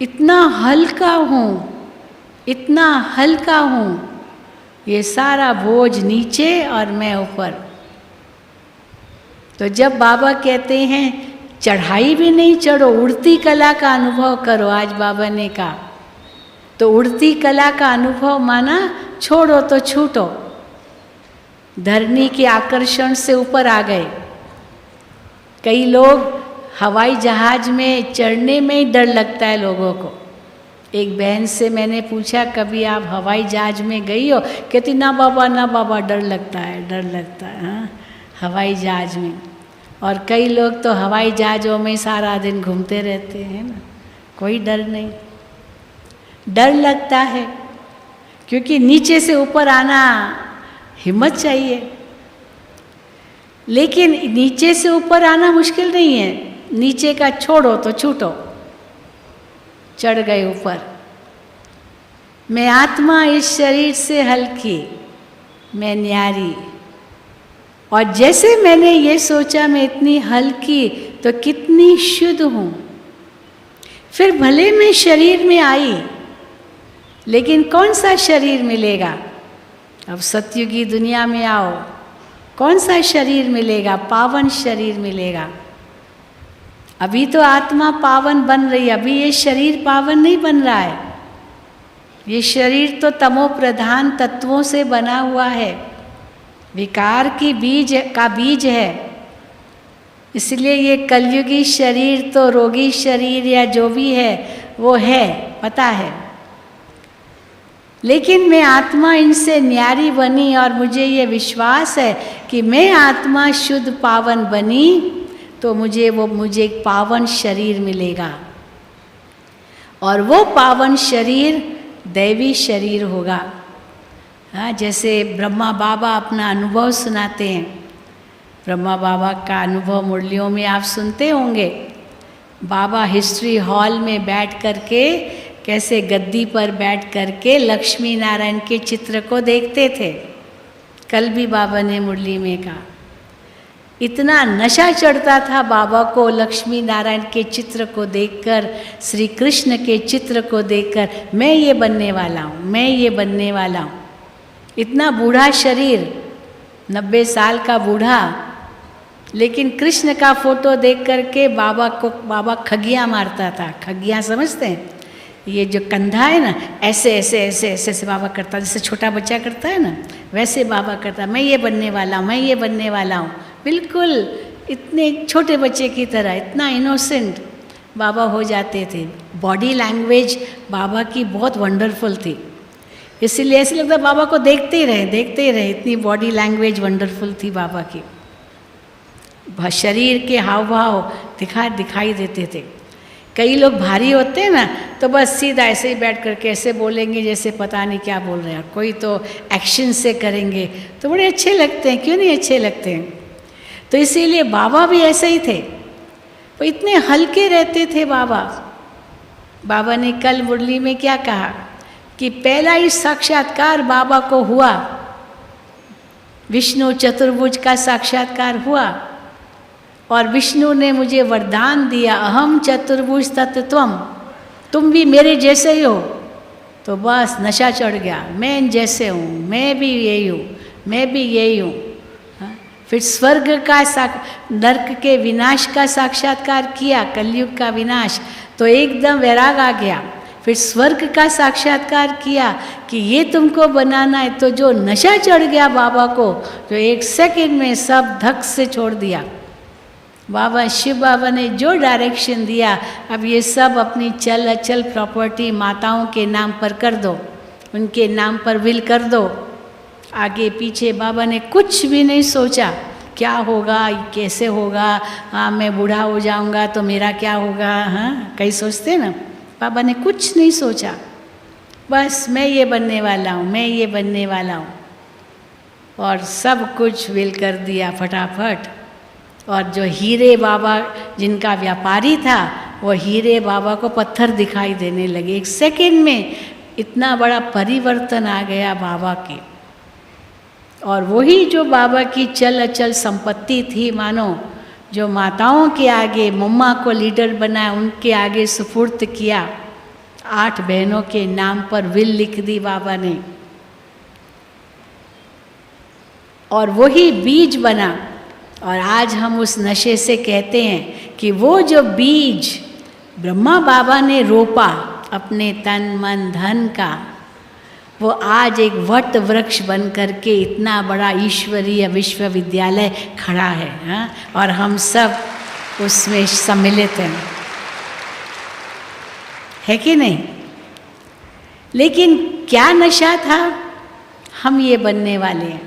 इतना हल्का हूँ, इतना हल्का हूँ, ये सारा बोझ नीचे और मैं ऊपर। तो जब बाबा कहते हैं चढ़ाई भी नहीं चढ़ो, उड़ती कला का अनुभव करो, आज बाबा ने कहा, तो उड़ती कला का अनुभव माना छोड़ो तो छूटो। धरनी के आकर्षण से ऊपर आ गए। कई लोग हवाई जहाज में चढ़ने में ही डर लगता है लोगों को। एक बहन से मैंने पूछा कभी आप हवाई जहाज में गई हो? कहती ना बाबा, ना बाबा, डर लगता है, डर लगता है। हाँ, हवाई जहाज में। और कई लोग तो हवाई जहाज़ों में सारा दिन घूमते रहते हैं ना, कोई डर नहीं। डर लगता है क्योंकि नीचे से ऊपर आना हिम्मत चाहिए, लेकिन नीचे से ऊपर आना मुश्किल नहीं है। नीचे का छोड़ो तो छूटो, चढ़ गए ऊपर। मैं आत्मा इस शरीर से हल्की, मैं न्यारी। और जैसे मैंने ये सोचा मैं इतनी हल्की, तो कितनी शुद्ध हूँ, फिर भले मैं शरीर में आई, लेकिन कौन सा शरीर मिलेगा? अब सतयुगी दुनिया में आओ, कौन सा शरीर मिलेगा? पावन शरीर मिलेगा। अभी तो आत्मा पावन बन रही है, अभी ये शरीर पावन नहीं बन रहा है। ये शरीर तो तमो प्रधान तत्वों से बना हुआ है, विकार की बीज है। इसलिए ये कलयुगी शरीर तो रोगी शरीर या जो भी है वो है, पता है। लेकिन मैं आत्मा इनसे न्यारी बनी और मुझे ये विश्वास है कि मैं आत्मा शुद्ध पावन बनी तो मुझे एक पावन शरीर मिलेगा, और वो पावन शरीर दैवी शरीर होगा। हाँ, जैसे ब्रह्मा बाबा अपना अनुभव सुनाते हैं। ब्रह्मा बाबा का अनुभव मुरलियों में आप सुनते होंगे। बाबा हिस्ट्री हॉल में बैठ करके, कैसे गद्दी पर बैठ करके लक्ष्मी नारायण के चित्र को देखते थे। कल भी बाबा ने मुरली में कहा, इतना नशा चढ़ता था बाबा को लक्ष्मी नारायण के चित्र को देखकर, श्री कृष्ण के चित्र को देखकर, मैं ये बनने वाला हूँ, मैं ये बनने वाला हूँ। इतना बूढ़ा शरीर, 90 साल का बूढ़ा, लेकिन कृष्ण का फोटो देख करके बाबा खगियाँ मारता था। खगियाँ समझते हैं? ये जो कंधा है ना, ऐसे ऐसे ऐसे ऐसे ऐसे बाबा करता, जैसे छोटा बच्चा करता है ना, वैसे बाबा करता। मैं ये बनने वाला हूँ, मैं ये बनने वाला हूँ। बिल्कुल इतने छोटे बच्चे की तरह, इतना इनोसेंट बाबा हो जाते थे। बॉडी लैंग्वेज बाबा की बहुत वंडरफुल थी, इसीलिए ऐसे लगता बाबा को देखते ही रहे। इतनी बॉडी लैंग्वेज वंडरफुल थी बाबा की। शरीर के हाव भाव दिखाई देते थे। कई लोग भारी होते हैं ना, तो बस सीधा ऐसे ही बैठ करके ऐसे बोलेंगे जैसे पता नहीं क्या बोल रहे हैं। कोई तो एक्शन से करेंगे तो बड़े अच्छे लगते हैं, क्यों नहीं अच्छे लगते हैं? तो इसीलिए बाबा भी ऐसे ही थे, वो इतने हल्के रहते थे बाबा। बाबा ने कल मुरली में क्या कहा कि पहला ही साक्षात्कार बाबा को हुआ, विष्णु चतुर्भुज का साक्षात्कार हुआ, और विष्णु ने मुझे वरदान दिया, अहम चतुर्भुज तत्त्वम, तुम भी मेरे जैसे ही हो। तो बस नशा चढ़ गया, मैं जैसे हूँ, मैं भी यही हूँ, मैं भी यही हूँ। फिर स्वर्ग का नरक के विनाश का साक्षात्कार किया, कलयुग का विनाश, तो एकदम वैराग आ गया। फिर स्वर्ग का साक्षात्कार किया कि ये तुमको बनाना है, तो जो नशा चढ़ गया बाबा को, जो 1 सेकंड में सब धक से छोड़ दिया। बाबा शिव बाबा ने जो डायरेक्शन दिया, अब ये सब अपनी चल अचल प्रॉपर्टी माताओं के नाम पर कर दो, उनके नाम पर विल कर दो। आगे पीछे बाबा ने कुछ भी नहीं सोचा, क्या होगा, कैसे होगा, हाँ मैं बूढ़ा हो जाऊंगा तो मेरा क्या होगा। हाँ, कई सोचते हैं ना, बाबा ने कुछ नहीं सोचा, बस मैं ये बनने वाला हूँ, मैं ये बनने वाला हूँ, और सब कुछ विल कर दिया फटाफट। और जो हीरे बाबा जिनका व्यापारी था, वो हीरे बाबा को पत्थर दिखाई देने लगे। 1 सेकंड में इतना बड़ा परिवर्तन आ गया बाबा की। और वही जो बाबा की चल अचल संपत्ति थी, मानो जो माताओं के आगे मम्मा को लीडर बनाया, उनके आगे सुपुर्द किया। 8 बहनों के नाम पर विल लिख दी बाबा ने, और वही बीज बना। और आज हम उस नशे से कहते हैं कि वो जो बीज ब्रह्मा बाबा ने रोपा अपने तन मन धन का, वो आज एक वट वृक्ष बन करके इतना बड़ा ईश्वरीय विश्वविद्यालय खड़ा है। हाँ? और हम सब उसमें सम्मिलित हैं, है कि नहीं? लेकिन क्या नशा था? हम ये बनने वाले हैं।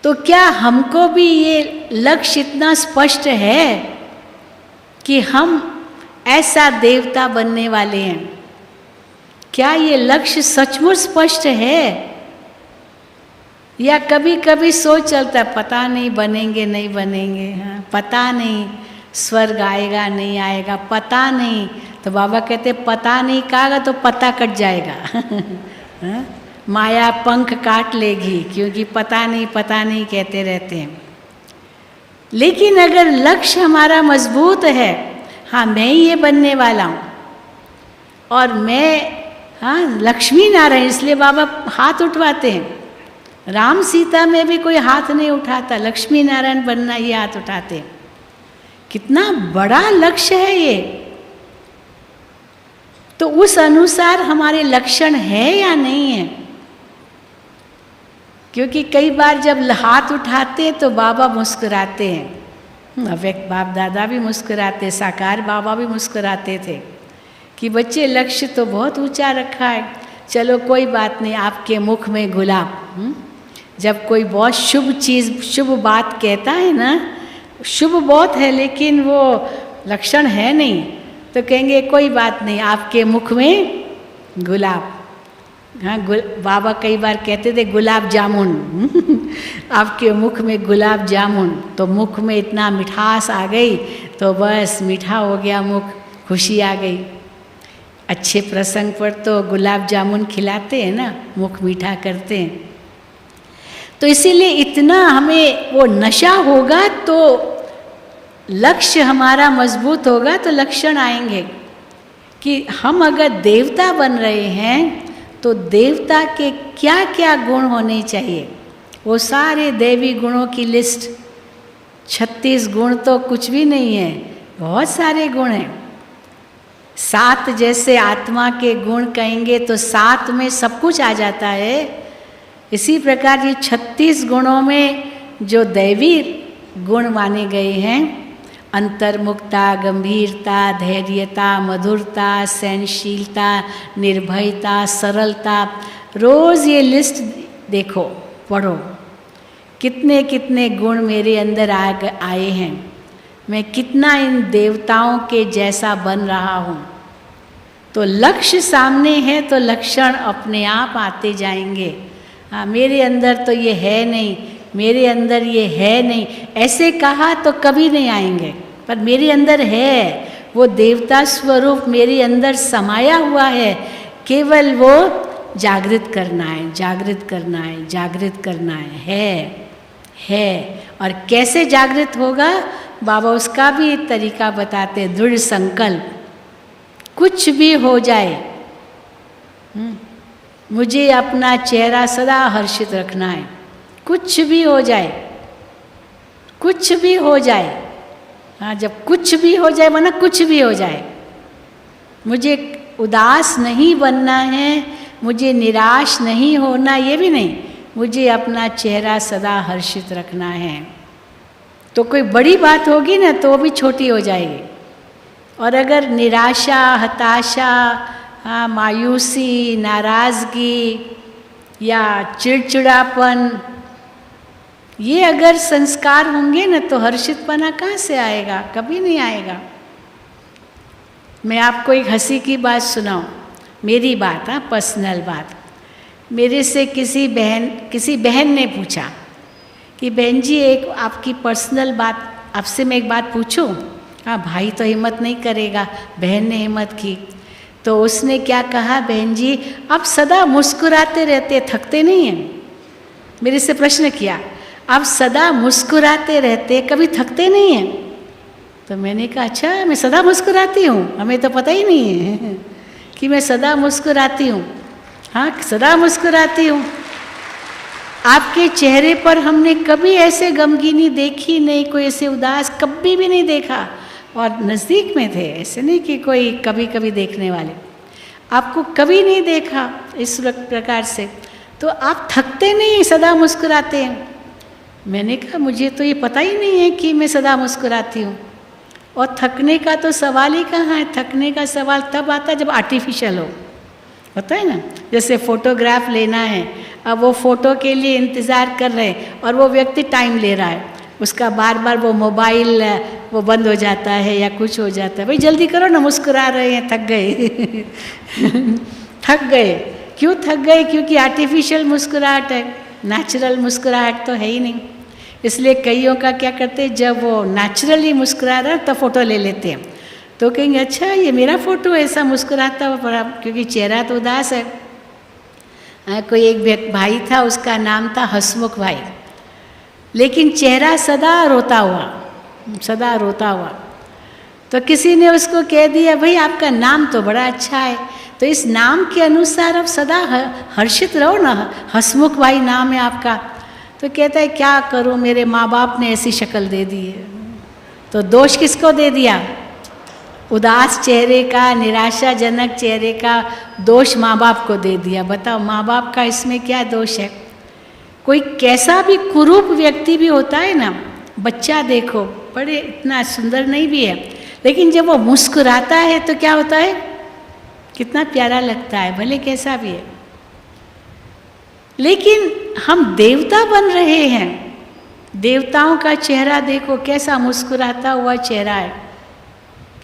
तो क्या हमको भी ये लक्ष्य इतना स्पष्ट है कि हम ऐसा देवता बनने वाले हैं? क्या ये लक्ष्य सचमुच स्पष्ट है? या कभी कभी सोच चलता है पता नहीं बनेंगे नहीं बनेंगे, हाँ, पता नहीं स्वर्ग आएगा नहीं आएगा, पता नहीं। तो बाबा कहते पता नहीं कहा तो पता कट जाएगा। हाँ? माया पंख काट लेगी, क्योंकि पता नहीं कहते रहते हैं। लेकिन अगर लक्ष्य हमारा मजबूत है, हाँ मैं ही ये बनने वाला हूँ, और मैं हाँ लक्ष्मी नारायण, इसलिए बाबा हाथ उठवाते हैं। राम सीता में भी कोई हाथ नहीं उठाता, लक्ष्मी नारायण बनना ये हाथ उठाते हैं। कितना बड़ा लक्ष्य है ये। तो उस अनुसार हमारे लक्षण है या नहीं है? क्योंकि कई बार जब हाथ उठाते हैं तो बाबा मुस्कुराते हैं, अव्यक्त बाप दादा भी मुस्कुराते, साकार बाबा भी मुस्कुराते थे कि बच्चे लक्ष्य तो बहुत ऊंचा रखा है, चलो कोई बात नहीं, आपके मुख में गुलाब। जब कोई बहुत शुभ चीज़, शुभ बात कहता है ना, शुभ बहुत है लेकिन वो लक्षण है नहीं, तो कहेंगे कोई बात नहीं, आपके मुख में गुलाब। हाँ बाबा कई बार कहते थे गुलाब जामुन आपके मुख में गुलाब जामुन, तो मुख में इतना मिठास आ गई तो बस मीठा हो गया मुख, खुशी आ गई। अच्छे प्रसंग पर तो गुलाब जामुन खिलाते हैं ना, मुख मीठा करते हैं। तो इसीलिए इतना हमें वो नशा होगा तो लक्ष्य हमारा मजबूत होगा, तो लक्षण आएंगे कि हम अगर देवता बन रहे हैं तो देवता के क्या क्या गुण होने चाहिए। वो सारे देवी गुणों की लिस्ट, 36 गुण तो कुछ भी नहीं है, बहुत सारे गुण हैं। 7 जैसे आत्मा के गुण कहेंगे तो 7 में सब कुछ आ जाता है। इसी प्रकार ये 36 गुणों में जो दैवी गुण माने गए हैं, अंतर्मुखता, गंभीरता, धैर्यता, मधुरता, सहनशीलता, निर्भयता, सरलता, रोज़ ये लिस्ट देखो, पढ़ो, कितने कितने गुण मेरे अंदर आए हैं, मैं कितना इन देवताओं के जैसा बन रहा हूँ। तो लक्ष्य सामने है तो लक्षण अपने आप आते जाएंगे। हाँ मेरे अंदर तो ये है नहीं, मेरे अंदर ये है नहीं, ऐसे कहा तो कभी नहीं आएंगे, पर मेरे अंदर है, वो देवता स्वरूप मेरे अंदर समाया हुआ है, केवल वो जागृत करना है, जागृत करना है, जागृत करना है। और कैसे जागृत होगा बाबा उसका भी एक तरीका बताते हैं, दृढ़ संकल्प। कुछ भी हो जाए मुझे अपना चेहरा सदा हर्षित रखना है, कुछ भी हो जाए, कुछ भी हो जाए। हाँ जब कुछ भी हो जाए वरना कुछ भी हो जाए, मुझे उदास नहीं बनना है, मुझे निराश नहीं होना, ये भी नहीं, मुझे अपना चेहरा सदा हर्षित रखना है। तो कोई बड़ी बात होगी ना तो वो भी छोटी हो जाएगी। और अगर निराशा, हताशा, हाँ मायूसी, नाराज़गी या चिड़चिड़ापन, ये अगर संस्कार होंगे ना तो हर्षितपना कहाँ से आएगा? कभी नहीं आएगा। मैं आपको एक हंसी की बात सुनाऊं, मेरी बात, हाँ पर्सनल बात। मेरे से किसी बहन ने पूछा कि बहन जी एक आपकी पर्सनल बात, आपसे मैं एक बात पूछूं? हाँ भाई तो हिम्मत नहीं करेगा, बहन ने हिम्मत की। तो उसने क्या कहा, बहन जी आप सदा मुस्कुराते रहते, थकते नहीं हैं? मेरे से प्रश्न किया, आप सदा मुस्कुराते रहते, कभी थकते नहीं हैं? तो मैंने कहा अच्छा मैं सदा मुस्कुराती हूँ, हमें तो पता ही नहीं है कि मैं सदा मुस्कुराती हूँ। हाँ सदा मुस्कुराती हूँ। आपके चेहरे पर हमने कभी ऐसे गमगीनी देखी नहीं, कोई ऐसे उदास कभी भी नहीं देखा, और नज़दीक में थे, ऐसे नहीं कि कोई कभी कभी देखने वाले, आपको कभी नहीं देखा इस प्रकार से। तो आप थकते नहीं, सदा मुस्कुराते हैं। मैंने कहा मुझे तो ये पता ही नहीं है कि मैं सदा मुस्कुराती हूँ, और थकने का तो सवाल ही कहाँ है। थकने का सवाल तब आता है जब आर्टिफिशियल होता है ना, जैसे फ़ोटोग्राफ लेना है, अब वो फ़ोटो के लिए इंतज़ार कर रहे हैं और वो व्यक्ति टाइम ले रहा है, उसका बार बार वो मोबाइल वो बंद हो जाता है या कुछ हो जाता है, भाई जल्दी करो ना, मुस्कुरा रहे हैं, थक गए थक गए। क्यों थक गए? क्योंकि आर्टिफिशियल मुस्कुराहट है, नेचुरल मुस्कुराहट तो है ही नहीं। इसलिए कईयों का क्या करते हैं, जब वो नेचुरली मुस्कुरा रहा है तो फ़ोटो ले लेते हैं, तो कहेंगे अच्छा ये मेरा फ़ोटो ऐसा मुस्कुराता हुआ पड़ा, क्योंकि चेहरा तो उदास है। कोई एक भाई था, उसका नाम था हसमुख भाई, लेकिन चेहरा सदा रोता हुआ, सदा रोता हुआ। तो किसी ने उसको कह दिया भाई आपका नाम तो बड़ा अच्छा है, तो इस नाम के अनुसार आप सदा हर्षित रहो ना, हसमुख भाई नाम है आपका। तो कहता है क्या करूं, मेरे माँ बाप ने ऐसी शक्ल दे दी है। तो दोष किसको दे दिया? उदास चेहरे का, निराशाजनक चेहरे का दोष माँ बाप को दे दिया। बताओ माँ बाप का इसमें क्या दोष है? कोई कैसा भी कुरूप व्यक्ति भी होता है ना, बच्चा देखो बड़े इतना सुंदर नहीं भी है, लेकिन जब वो मुस्कुराता है तो क्या होता है, कितना प्यारा लगता है, भले कैसा भी है। लेकिन हम देवता बन रहे हैं, देवताओं का चेहरा देखो कैसा मुस्कुराता हुआ चेहरा है।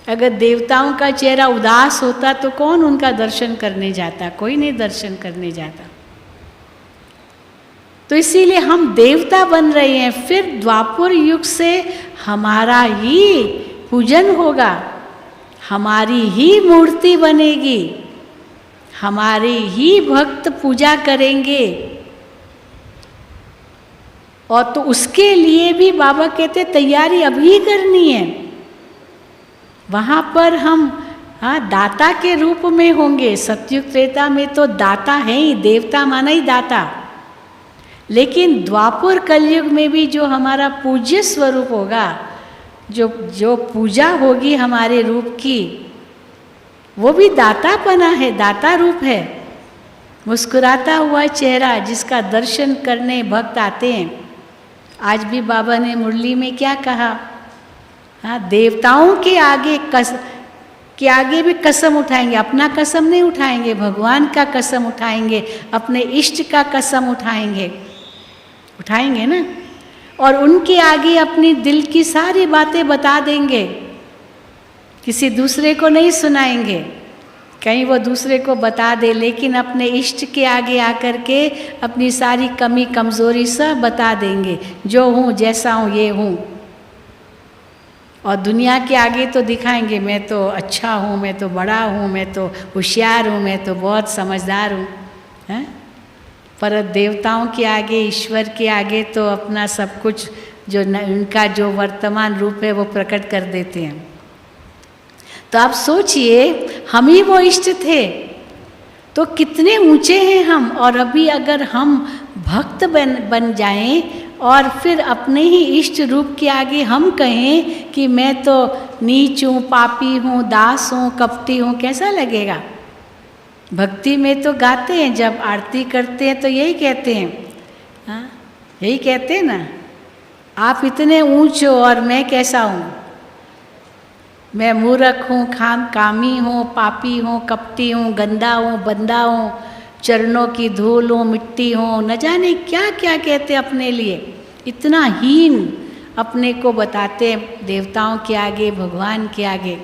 अगर देवताओं का चेहरा उदास होता तो कौन उनका दर्शन करने जाता? कोई नहीं दर्शन करने जाता। तो इसीलिए हम देवता बन रहे हैं। फिर द्वापर युग से हमारा ही पूजन होगा, हमारी ही मूर्ति बनेगी, हमारे ही भक्त पूजा करेंगे। और तो उसके लिए भी बाबा कहते तैयारी अभी करनी है। वहाँ पर हम दाता के रूप में होंगे। सतयुग त्रेता में तो दाता है ही, देवता माना ही दाता। लेकिन द्वापर कलयुग में भी जो हमारा पूज्य स्वरूप होगा, जो पूजा होगी हमारे रूप की, वो भी दातापना है, दाता रूप है। मुस्कुराता हुआ चेहरा जिसका दर्शन करने भक्त आते हैं। आज भी बाबा ने मुरली में क्या कहा? देवताओं के आगे भी कसम उठाएंगे, अपना कसम नहीं उठाएंगे, भगवान का कसम उठाएंगे, अपने इष्ट का कसम उठाएंगे ना। और उनके आगे अपनी दिल की सारी बातें बता देंगे, किसी दूसरे को नहीं सुनाएंगे। कहीं वो दूसरे को बता दे, लेकिन अपने इष्ट के आगे आकर के अपनी सारी कमी कमजोरी सब बता देंगे, जो हूँ जैसा हूँ ये हूँ। और दुनिया के आगे तो दिखाएंगे मैं तो अच्छा हूँ, मैं तो बड़ा हूँ, मैं तो होशियार हूँ, मैं तो बहुत समझदार हूँ, हैं? पर देवताओं के आगे, ईश्वर के आगे तो अपना सब कुछ जो उनका जो वर्तमान रूप है वो प्रकट कर देते हैं। तो आप सोचिए, हम ही वो इष्ट थे तो कितने ऊंचे हैं हम। और अभी अगर हम भक्त बन जाएं और फिर अपने ही इष्ट रूप के आगे हम कहें कि मैं तो नीच हूँ, पापी हूँ, दास हूँ, कपटी हूँ, कैसा लगेगा? भक्ति में तो गाते हैं, जब आरती करते हैं तो यही कहते हैं, हाँ यही कहते हैं ना, आप इतने ऊंच हो और मैं कैसा हूँ? मैं मूर्ख हूँ, कामी हूँ, पापी हूँ, कपटी हूँ, गंदा हूँ, बंदा हूँ, चरणों की धूल हूँ, मिट्टी हूँ, न जाने क्या क्या कहते अपने लिए। इतना हीन अपने को बताते देवताओं के आगे, भगवान के आगे।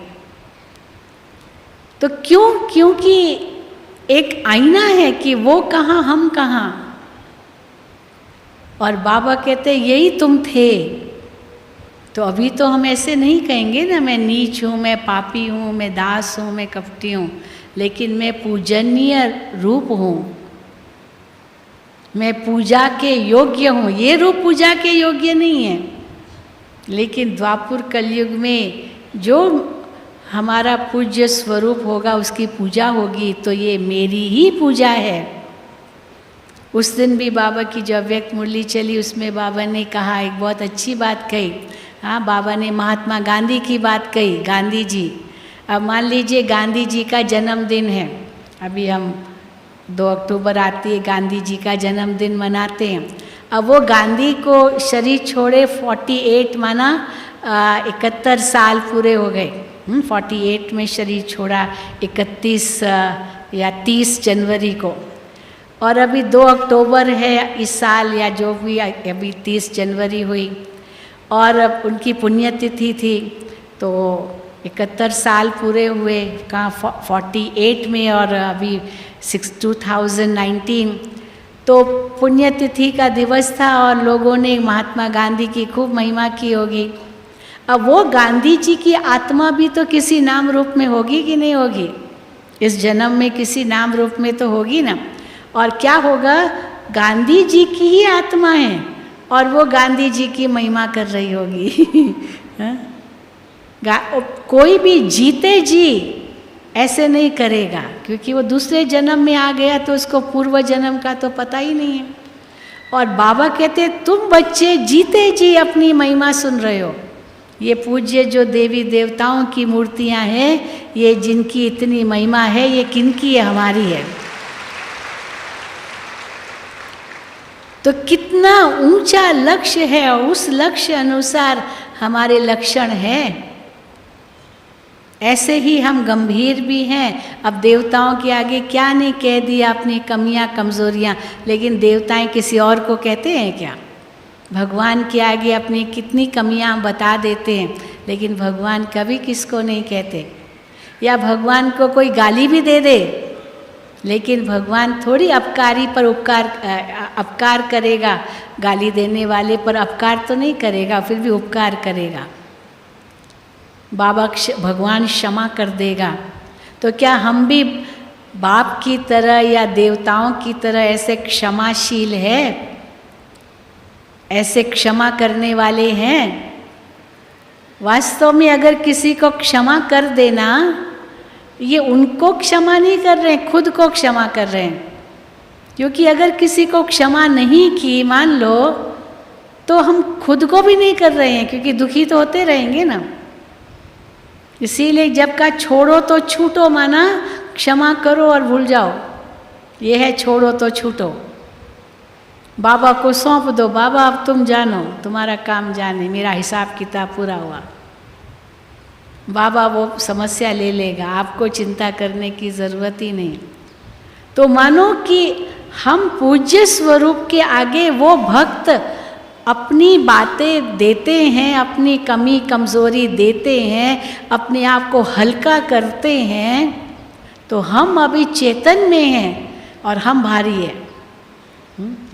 तो क्यों? क्योंकि एक आईना है कि वो कहाँ हम कहाँ। और बाबा कहते यही तुम थे। तो अभी तो हम ऐसे नहीं कहेंगे ना, मैं नीच हूँ, मैं पापी हूँ, मैं दास हूँ, मैं कपटी हूँ, लेकिन मैं पूजनीय रूप हूँ, मैं पूजा के योग्य हूँ। ये रूप पूजा के योग्य नहीं है, लेकिन द्वापर कलयुग में जो हमारा पूज्य स्वरूप होगा उसकी पूजा होगी, तो ये मेरी ही पूजा है। उस दिन भी बाबा की जो अव्यक्त मुरली चली उसमें बाबा ने कहा, एक बहुत अच्छी बात कही। हाँ, बाबा ने महात्मा गांधी की बात कही, गांधी जी। अब मान लीजिए गांधी जी का जन्मदिन है, अभी हम 2 अक्टूबर आती है, गांधी जी का जन्मदिन मनाते हैं। अब वो गांधी को शरीर छोड़े 48 माना 71 साल पूरे हो गए। 48 में शरीर छोड़ा, 31 या 30 जनवरी को, और अभी 2 अक्टूबर है इस साल, या जो भी अभी 30 जनवरी हुई और उनकी पुण्यतिथि थी, तो 71 साल पूरे हुए कहाँ 48 में, और अभी 2019 तो पुण्यतिथि का दिवस था और लोगों ने महात्मा गांधी की खूब महिमा की होगी। अब वो गांधी जी की आत्मा भी तो किसी नाम रूप में होगी कि नहीं होगी? इस जन्म में किसी नाम रूप में तो होगी ना। और क्या होगा, गांधी जी की ही आत्मा है और वो गांधी जी की महिमा कर रही होगी। कोई भी जीते जी ऐसे नहीं करेगा, क्योंकि वो दूसरे जन्म में आ गया तो उसको पूर्व जन्म का तो पता ही नहीं है। और बाबा कहते तुम बच्चे जीते जी अपनी महिमा सुन रहे हो। ये पूज्य जो देवी देवताओं की मूर्तियां हैं, ये जिनकी इतनी महिमा है, ये किनकी है? हमारी है। तो कितना ऊंचा लक्ष्य है और उस लक्ष्य अनुसार हमारे लक्षण हैं। ऐसे ही हम गंभीर भी हैं। अब देवताओं के आगे क्या नहीं कह दिया अपनी कमियां कमजोरियां, लेकिन देवताएं किसी और को कहते हैं क्या? भगवान के आगे अपनी कितनी कमियां बता देते हैं, लेकिन भगवान कभी किसको नहीं कहते। या भगवान को कोई गाली भी दे दे, लेकिन भगवान थोड़ी अपकारी पर अपकार करेगा। गाली देने वाले पर अपकार तो नहीं करेगा, फिर भी उपकार करेगा। भगवान क्षमा कर देगा। तो क्या हम भी बाप की तरह या देवताओं की तरह ऐसे क्षमाशील है, ऐसे क्षमा करने वाले हैं? वास्तव में अगर किसी को क्षमा कर देना, ये उनको क्षमा नहीं कर रहे हैं, खुद को क्षमा कर रहे हैं। क्योंकि अगर किसी को क्षमा नहीं की, मान लो, तो हम खुद को भी नहीं कर रहे हैं, क्योंकि दुखी तो होते रहेंगे ना। इसीलिए जब का छोड़ो तो छूटो, माना क्षमा करो और भूल जाओ। ये है छोड़ो तो छूटो। बाबा को सौंप दो, बाबा अब तुम जानो, तुम्हारा काम जाने, मेरा हिसाब किताब पूरा हुआ। बाबा वो समस्या ले लेगा, आपको चिंता करने की ज़रूरत ही नहीं। तो मानो कि हम पूज्य स्वरूप के आगे वो भक्त अपनी बातें देते हैं, अपनी कमी कमज़ोरी देते हैं, अपने आप को हल्का करते हैं, तो हम अभी चेतन में हैं और हम भारी है।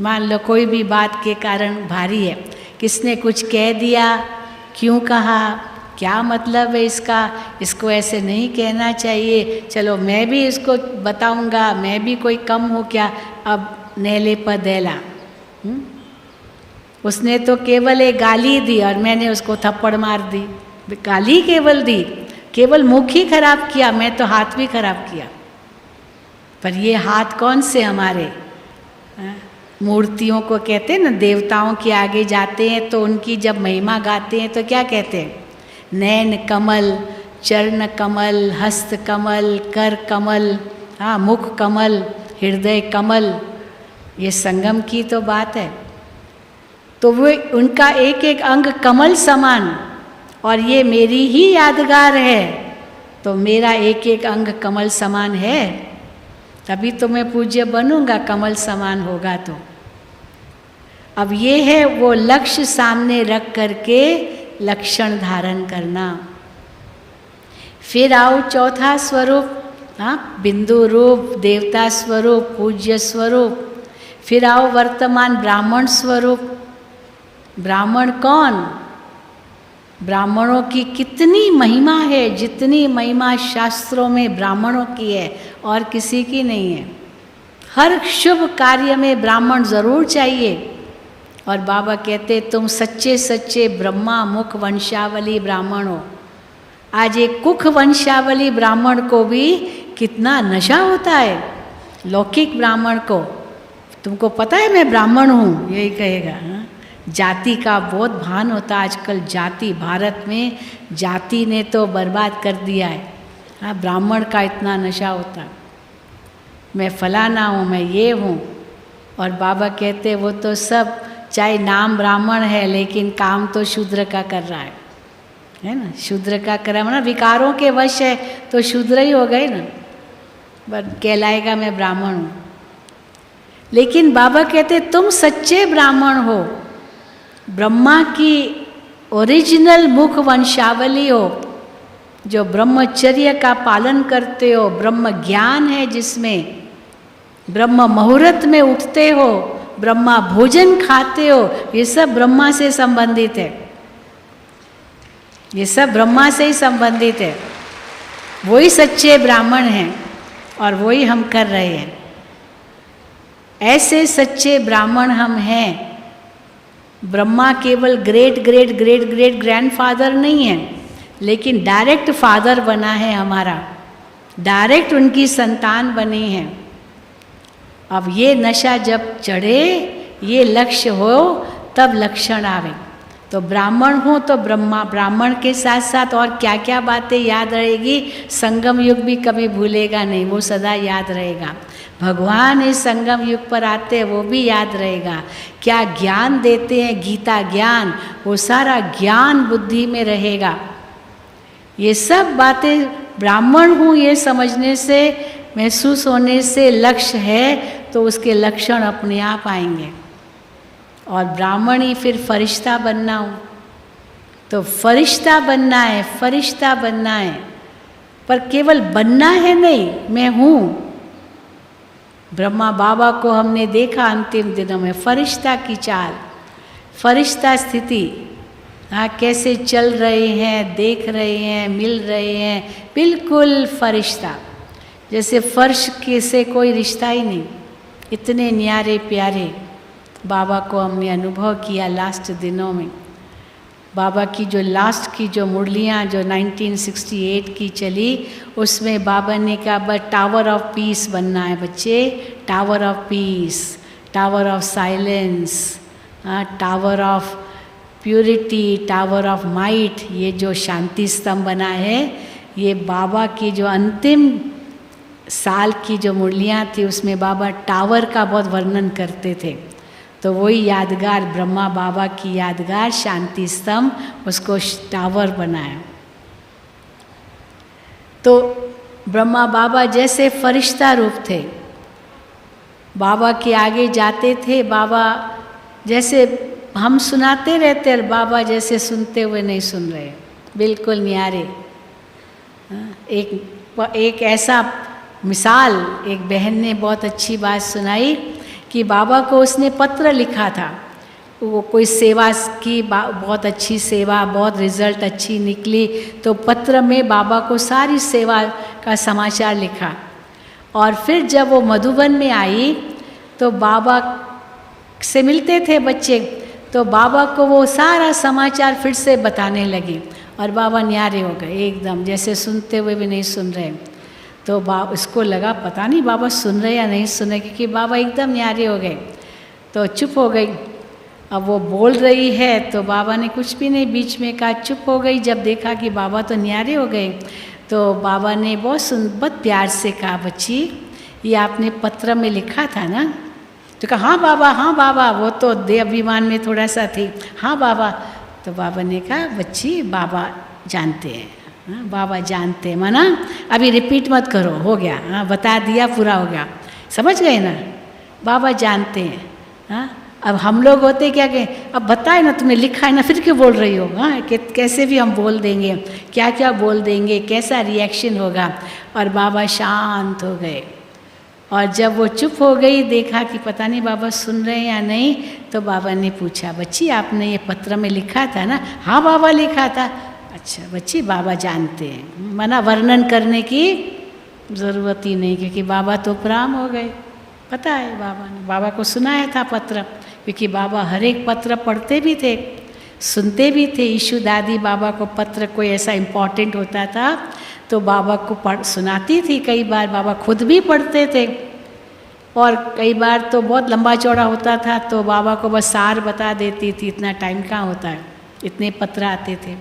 मान लो कोई भी बात के कारण भारी है, किसने कुछ कह दिया, क्यों कहा, क्या मतलब है इसका, इसको ऐसे नहीं कहना चाहिए, चलो मैं भी इसको बताऊंगा, मैं भी कोई कम हूँ क्या, अब नेले पर देला। उसने तो केवल एक गाली दी और मैंने उसको थप्पड़ मार दी। गाली केवल दी, केवल मुख ही खराब किया, मैं तो हाथ भी खराब किया। पर ये हाथ कौन से हमारे मूर्तियों को कहते हैं ना, देवताओं के आगे जाते हैं तो उनकी जब महिमा गाते हैं तो क्या कहते हैं? नैन कमल, चरण कमल, हस्त कमल, कर कमल, हाँ मुख कमल, हृदय कमल। ये संगम की तो बात है। तो वो उनका एक एक अंग कमल समान, और ये मेरी ही यादगार है, तो मेरा एक एक अंग कमल समान है, तभी तो मैं पूज्य बनूंगा, कमल समान होगा तो। अब ये है वो लक्ष्य सामने रख करके लक्षण धारण करना। फिर आओ चौथा स्वरूप, हाँ बिंदु रूप, देवता स्वरूप, पूज्य स्वरूप। फिर आओ वर्तमान ब्राह्मण स्वरूप। ब्राह्मण कौन? ब्राह्मणों की कितनी महिमा है, जितनी महिमा शास्त्रों में ब्राह्मणों की है और किसी की नहीं है। हर शुभ कार्य में ब्राह्मण जरूर चाहिए। और बाबा कहते तुम सच्चे सच्चे ब्रह्मा मुख वंशावली ब्राह्मण हो। आज एक कुख वंशावली ब्राह्मण को भी कितना नशा होता है, लौकिक ब्राह्मण को। तुमको पता है मैं ब्राह्मण हूँ, यही कहेगा। हाँ? जाति का बहुत भान होता है आजकल। जाति, भारत में जाति ने तो बर्बाद कर दिया है। हाँ, ब्राह्मण का इतना नशा होता, मैं फलाना हूँ, मैं ये हूँ। और बाबा कहते वो तो सब, चाहे नाम ब्राह्मण है लेकिन काम तो शूद्र का कर रहा है ना। शूद्र का कर रहा है ना, विकारों के वश है तो शूद्र ही हो गए ना, बट कहलाएगा मैं ब्राह्मण हूँ। लेकिन बाबा कहते तुम सच्चे ब्राह्मण हो, ब्रह्मा की ओरिजिनल मुख वंशावली हो, जो ब्रह्मचर्य का पालन करते हो, ब्रह्म ज्ञान है जिसमें, ब्रह्म मुहूर्त में उठते हो, ब्रह्मा भोजन खाते हो, ये सब ब्रह्मा से संबंधित है। ये सब ब्रह्मा से ही संबंधित है। वही सच्चे ब्राह्मण हैं और वही हम कर रहे हैं। ऐसे सच्चे ब्राह्मण हम हैं। ब्रह्मा केवल great great great great grandfather नहीं है, लेकिन डायरेक्ट फादर बना है हमारा, डायरेक्ट उनकी संतान बनी है। अब ये नशा जब चढ़े, ये लक्ष्य हो, तब लक्षण आवे। तो ब्राह्मण हो तो ब्राह्मण के साथ साथ और क्या क्या बातें याद रहेगी, संगम युग भी कभी भूलेगा नहीं, वो सदा याद रहेगा। भगवान इस संगम युग पर आते हैं, वो भी याद रहेगा। क्या ज्ञान देते हैं, गीता ज्ञान, वो सारा ज्ञान बुद्धि में रहेगा। ये सब बातें ब्राह्मण हूँ ये समझने से, महसूस होने से लक्ष्य है, तो उसके लक्षण अपने आप आएंगे। और ब्राह्मण ही फिर फरिश्ता बनना हो, तो फरिश्ता बनना है, फरिश्ता बनना है। पर केवल बनना है नहीं, मैं हूँ। ब्रह्मा बाबा को हमने देखा अंतिम दिनों में, फरिश्ता की चाल, फरिश्ता स्थिति। हाँ, कैसे चल रहे हैं, देख रहे हैं, मिल रहे हैं, बिल्कुल फरिश्ता, जैसे फर्श के से कोई रिश्ता ही नहीं। इतने न्यारे प्यारे बाबा को हमने अनुभव किया लास्ट दिनों में। बाबा की जो लास्ट की जो मुरलियाँ जो 1968 की चली, उसमें बाबा ने कहा बस टावर ऑफ पीस बनना है बच्चे, tower of peace, tower of silence, tower of purity, tower of might. ये जो शांति स्तंभ बना है, ये बाबा की जो अंतिम साल की जो मुरलियाँ थी, उसमें बाबा टावर का बहुत वर्णन करते थे। तो वही यादगार, ब्रह्मा बाबा की यादगार शांति स्तंभ, उसको टावर बनाया। तो ब्रह्मा बाबा जैसे फरिश्ता रूप थे, बाबा के आगे जाते थे। बाबा जैसे हम सुनाते रहते, और बाबा जैसे सुनते हुए नहीं सुन रहे, बिल्कुल न्यारे। एक ऐसा मिसाल, एक बहन ने बहुत अच्छी बात सुनाई कि बाबा को उसने पत्र लिखा था, वो कोई सेवा की, बहुत अच्छी सेवा, बहुत रिजल्ट अच्छी निकली, तो पत्र में बाबा को सारी सेवा का समाचार लिखा। और फिर जब वो मधुबन में आई, तो बाबा से मिलते थे बच्चे, तो बाबा को वो सारा समाचार फिर से बताने लगी, और बाबा न्यारे हो गए एकदम, जैसे सुनते हुए भी नहीं सुन रहे। तो उसको लगा पता नहीं बाबा सुन रहे या नहीं सुन रहे, क्योंकि बाबा एकदम न्यारे हो गए। तो चुप हो गई। अब वो बोल रही है, तो बाबा ने कुछ भी नहीं बीच में कहा, चुप हो गई। जब देखा कि बाबा तो न्यारे हो गए, तो बाबा ने बहुत प्यार से कहा, बच्ची ये आपने पत्र में लिखा था ना? तो कहा हाँ बाबा, हाँ बाबा, वो तो देह अभिमान में थोड़ा सा थी, हाँ बाबा। तो बाबा ने कहा, बच्ची बाबा जानते हैं, हाँ बाबा जानते हैं, माना अभी रिपीट मत करो, हो गया, हाँ बता दिया, पूरा हो गया, समझ गए ना? बाबा जानते हैं। हाँ, अब हम लोग होते क्या कहें, अब बताए ना, तुमने लिखा है ना, फिर क्यों बोल रही हो? हाँ, कैसे भी हम बोल देंगे, क्या क्या बोल देंगे, कैसा रिएक्शन होगा। और बाबा शांत हो गए। और जब वो चुप हो गई, देखा कि पता नहीं बाबा सुन रहे हैं या नहीं, तो बाबा ने पूछा, बच्ची आपने ये पत्र में लिखा था ना? हाँ बाबा लिखा था। अच्छा बच्ची बाबा जानते हैं, मना वर्णन करने की ज़रूरत ही नहीं, क्योंकि बाबा तो उपराम हो गए। पता है बाबा ने, बाबा को सुनाया था पत्र, क्योंकि बाबा हर एक पत्र पढ़ते भी थे, सुनते भी थे। ईशु दादी बाबा को पत्र कोई ऐसा इम्पोर्टेंट होता था तो बाबा को सुनाती थी। कई बार बाबा खुद भी पढ़ते थे, और कई बार तो बहुत लंबा चौड़ा होता था, तो बाबा को बस सार बता देती थी, इतना टाइम कहाँ होता है, इतने पत्र आते थे।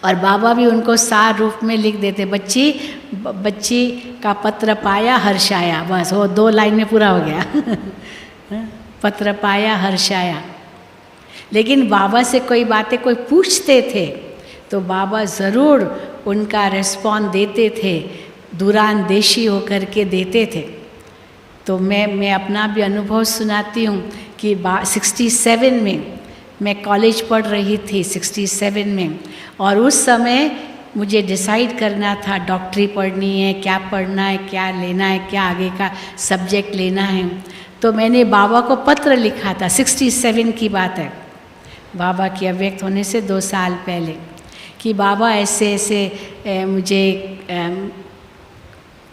और बाबा भी उनको सार रूप में लिख देते, बच्ची का पत्र पाया हर्षाया, बस वो 2 लाइन में पूरा हो गया। पत्र पाया हर्षाया। लेकिन बाबा से कोई बातें कोई पूछते थे, तो बाबा ज़रूर उनका रिस्पॉन्स देते थे, दूरानदेशी होकर के देते थे। तो मैं अपना भी अनुभव सुनाती हूँ कि 67 में मैं कॉलेज पढ़ रही थी, 67 में, और उस समय मुझे डिसाइड करना था डॉक्टरी पढ़नी है, क्या पढ़ना है, क्या लेना है, क्या आगे का सब्जेक्ट लेना है। तो मैंने बाबा को पत्र लिखा था, 67 की बात है, बाबा के अव्यक्त होने से 2 साल पहले, कि बाबा ऐसे ऐसे मुझे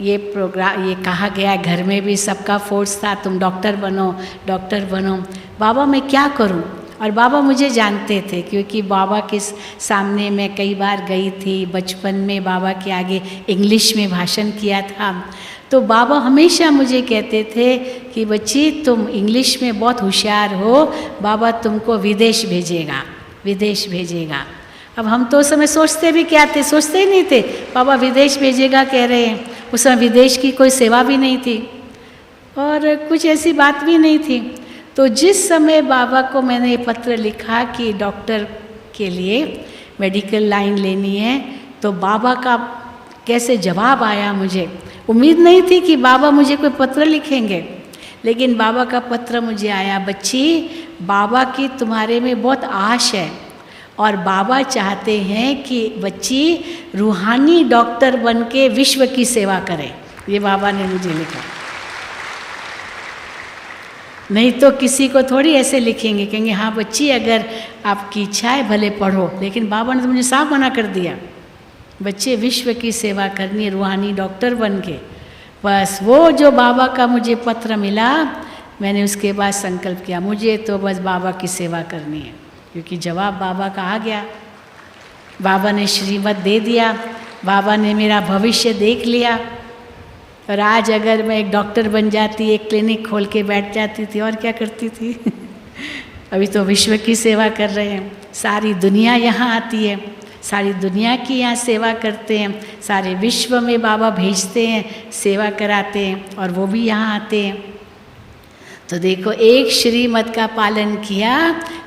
ये प्रोग्राम, ये कहा गया, घर में भी सबका फोर्स था, तुम डॉक्टर बनो, डॉक्टर बनो। बाबा मैं क्या करूं? और बाबा मुझे जानते थे क्योंकि बाबा के सामने मैं कई बार गई थी। बचपन में बाबा के आगे इंग्लिश में भाषण किया था। तो बाबा हमेशा मुझे कहते थे कि बच्ची तुम इंग्लिश में बहुत होशियार हो, बाबा तुमको विदेश भेजेगा, विदेश भेजेगा। अब हम तो उस समय सोचते भी क्या थे, सोचते ही नहीं थे बाबा विदेश भेजेगा कह रहे हैं। उस समय विदेश की कोई सेवा भी नहीं थी और कुछ ऐसी बात भी नहीं थी। तो जिस समय बाबा को मैंने ये पत्र लिखा कि डॉक्टर के लिए मेडिकल लाइन लेनी है, तो बाबा का कैसे जवाब आया, मुझे उम्मीद नहीं थी कि बाबा मुझे कोई पत्र लिखेंगे, लेकिन बाबा का पत्र मुझे आया, बच्ची बाबा की तुम्हारे में बहुत आश है और बाबा चाहते हैं कि बच्ची रूहानी डॉक्टर बन के विश्व की सेवा करे। ये बाबा ने मुझे लिखा। नहीं तो किसी को थोड़ी ऐसे लिखेंगे, कहेंगे हाँ बच्ची अगर आपकी इच्छा है भले पढ़ो, लेकिन बाबा ने तो मुझे साफ मना कर दिया, बच्चे विश्व की सेवा करनी है रूहानी डॉक्टर बन के। बस वो जो बाबा का मुझे पत्र मिला, मैंने उसके बाद संकल्प किया मुझे तो बस बाबा की सेवा करनी है, क्योंकि जवाब बाबा का आ गया। बाबा ने श्रीमत दे दिया, बाबा ने मेरा भविष्य देख लिया। और आज अगर मैं एक डॉक्टर बन जाती, एक क्लिनिक खोल के बैठ जाती थी, और क्या करती थी अभी तो विश्व की सेवा कर रहे हैं, सारी दुनिया यहाँ आती है, सारी दुनिया की यहाँ सेवा करते हैं, सारे विश्व में बाबा भेजते हैं, सेवा कराते हैं और वो भी यहाँ आते हैं। तो देखो एक श्रीमत का पालन किया,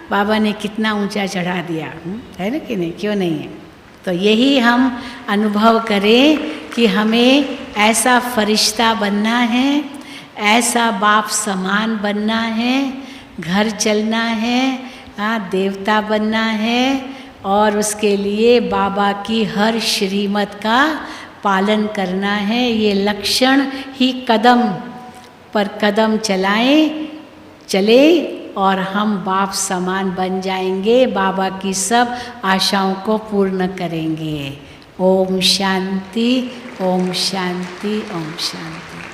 बाबा ने कितना ऊंचा चढ़ा दिया, है ना कि नहीं, क्यों नहीं है। तो यही हम अनुभव करें कि हमें ऐसा फरिश्ता बनना है, ऐसा बाप समान बनना है, घर चलना है, देवता बनना है और उसके लिए बाबा की हर श्रीमत का पालन करना है। ये लक्षण ही कदम पर कदम चले और हम बाप समान बन जाएंगे, बाबा की सब आशाओं को पूर्ण करेंगे। ओम शांति, ओम शांति, ओम शांति।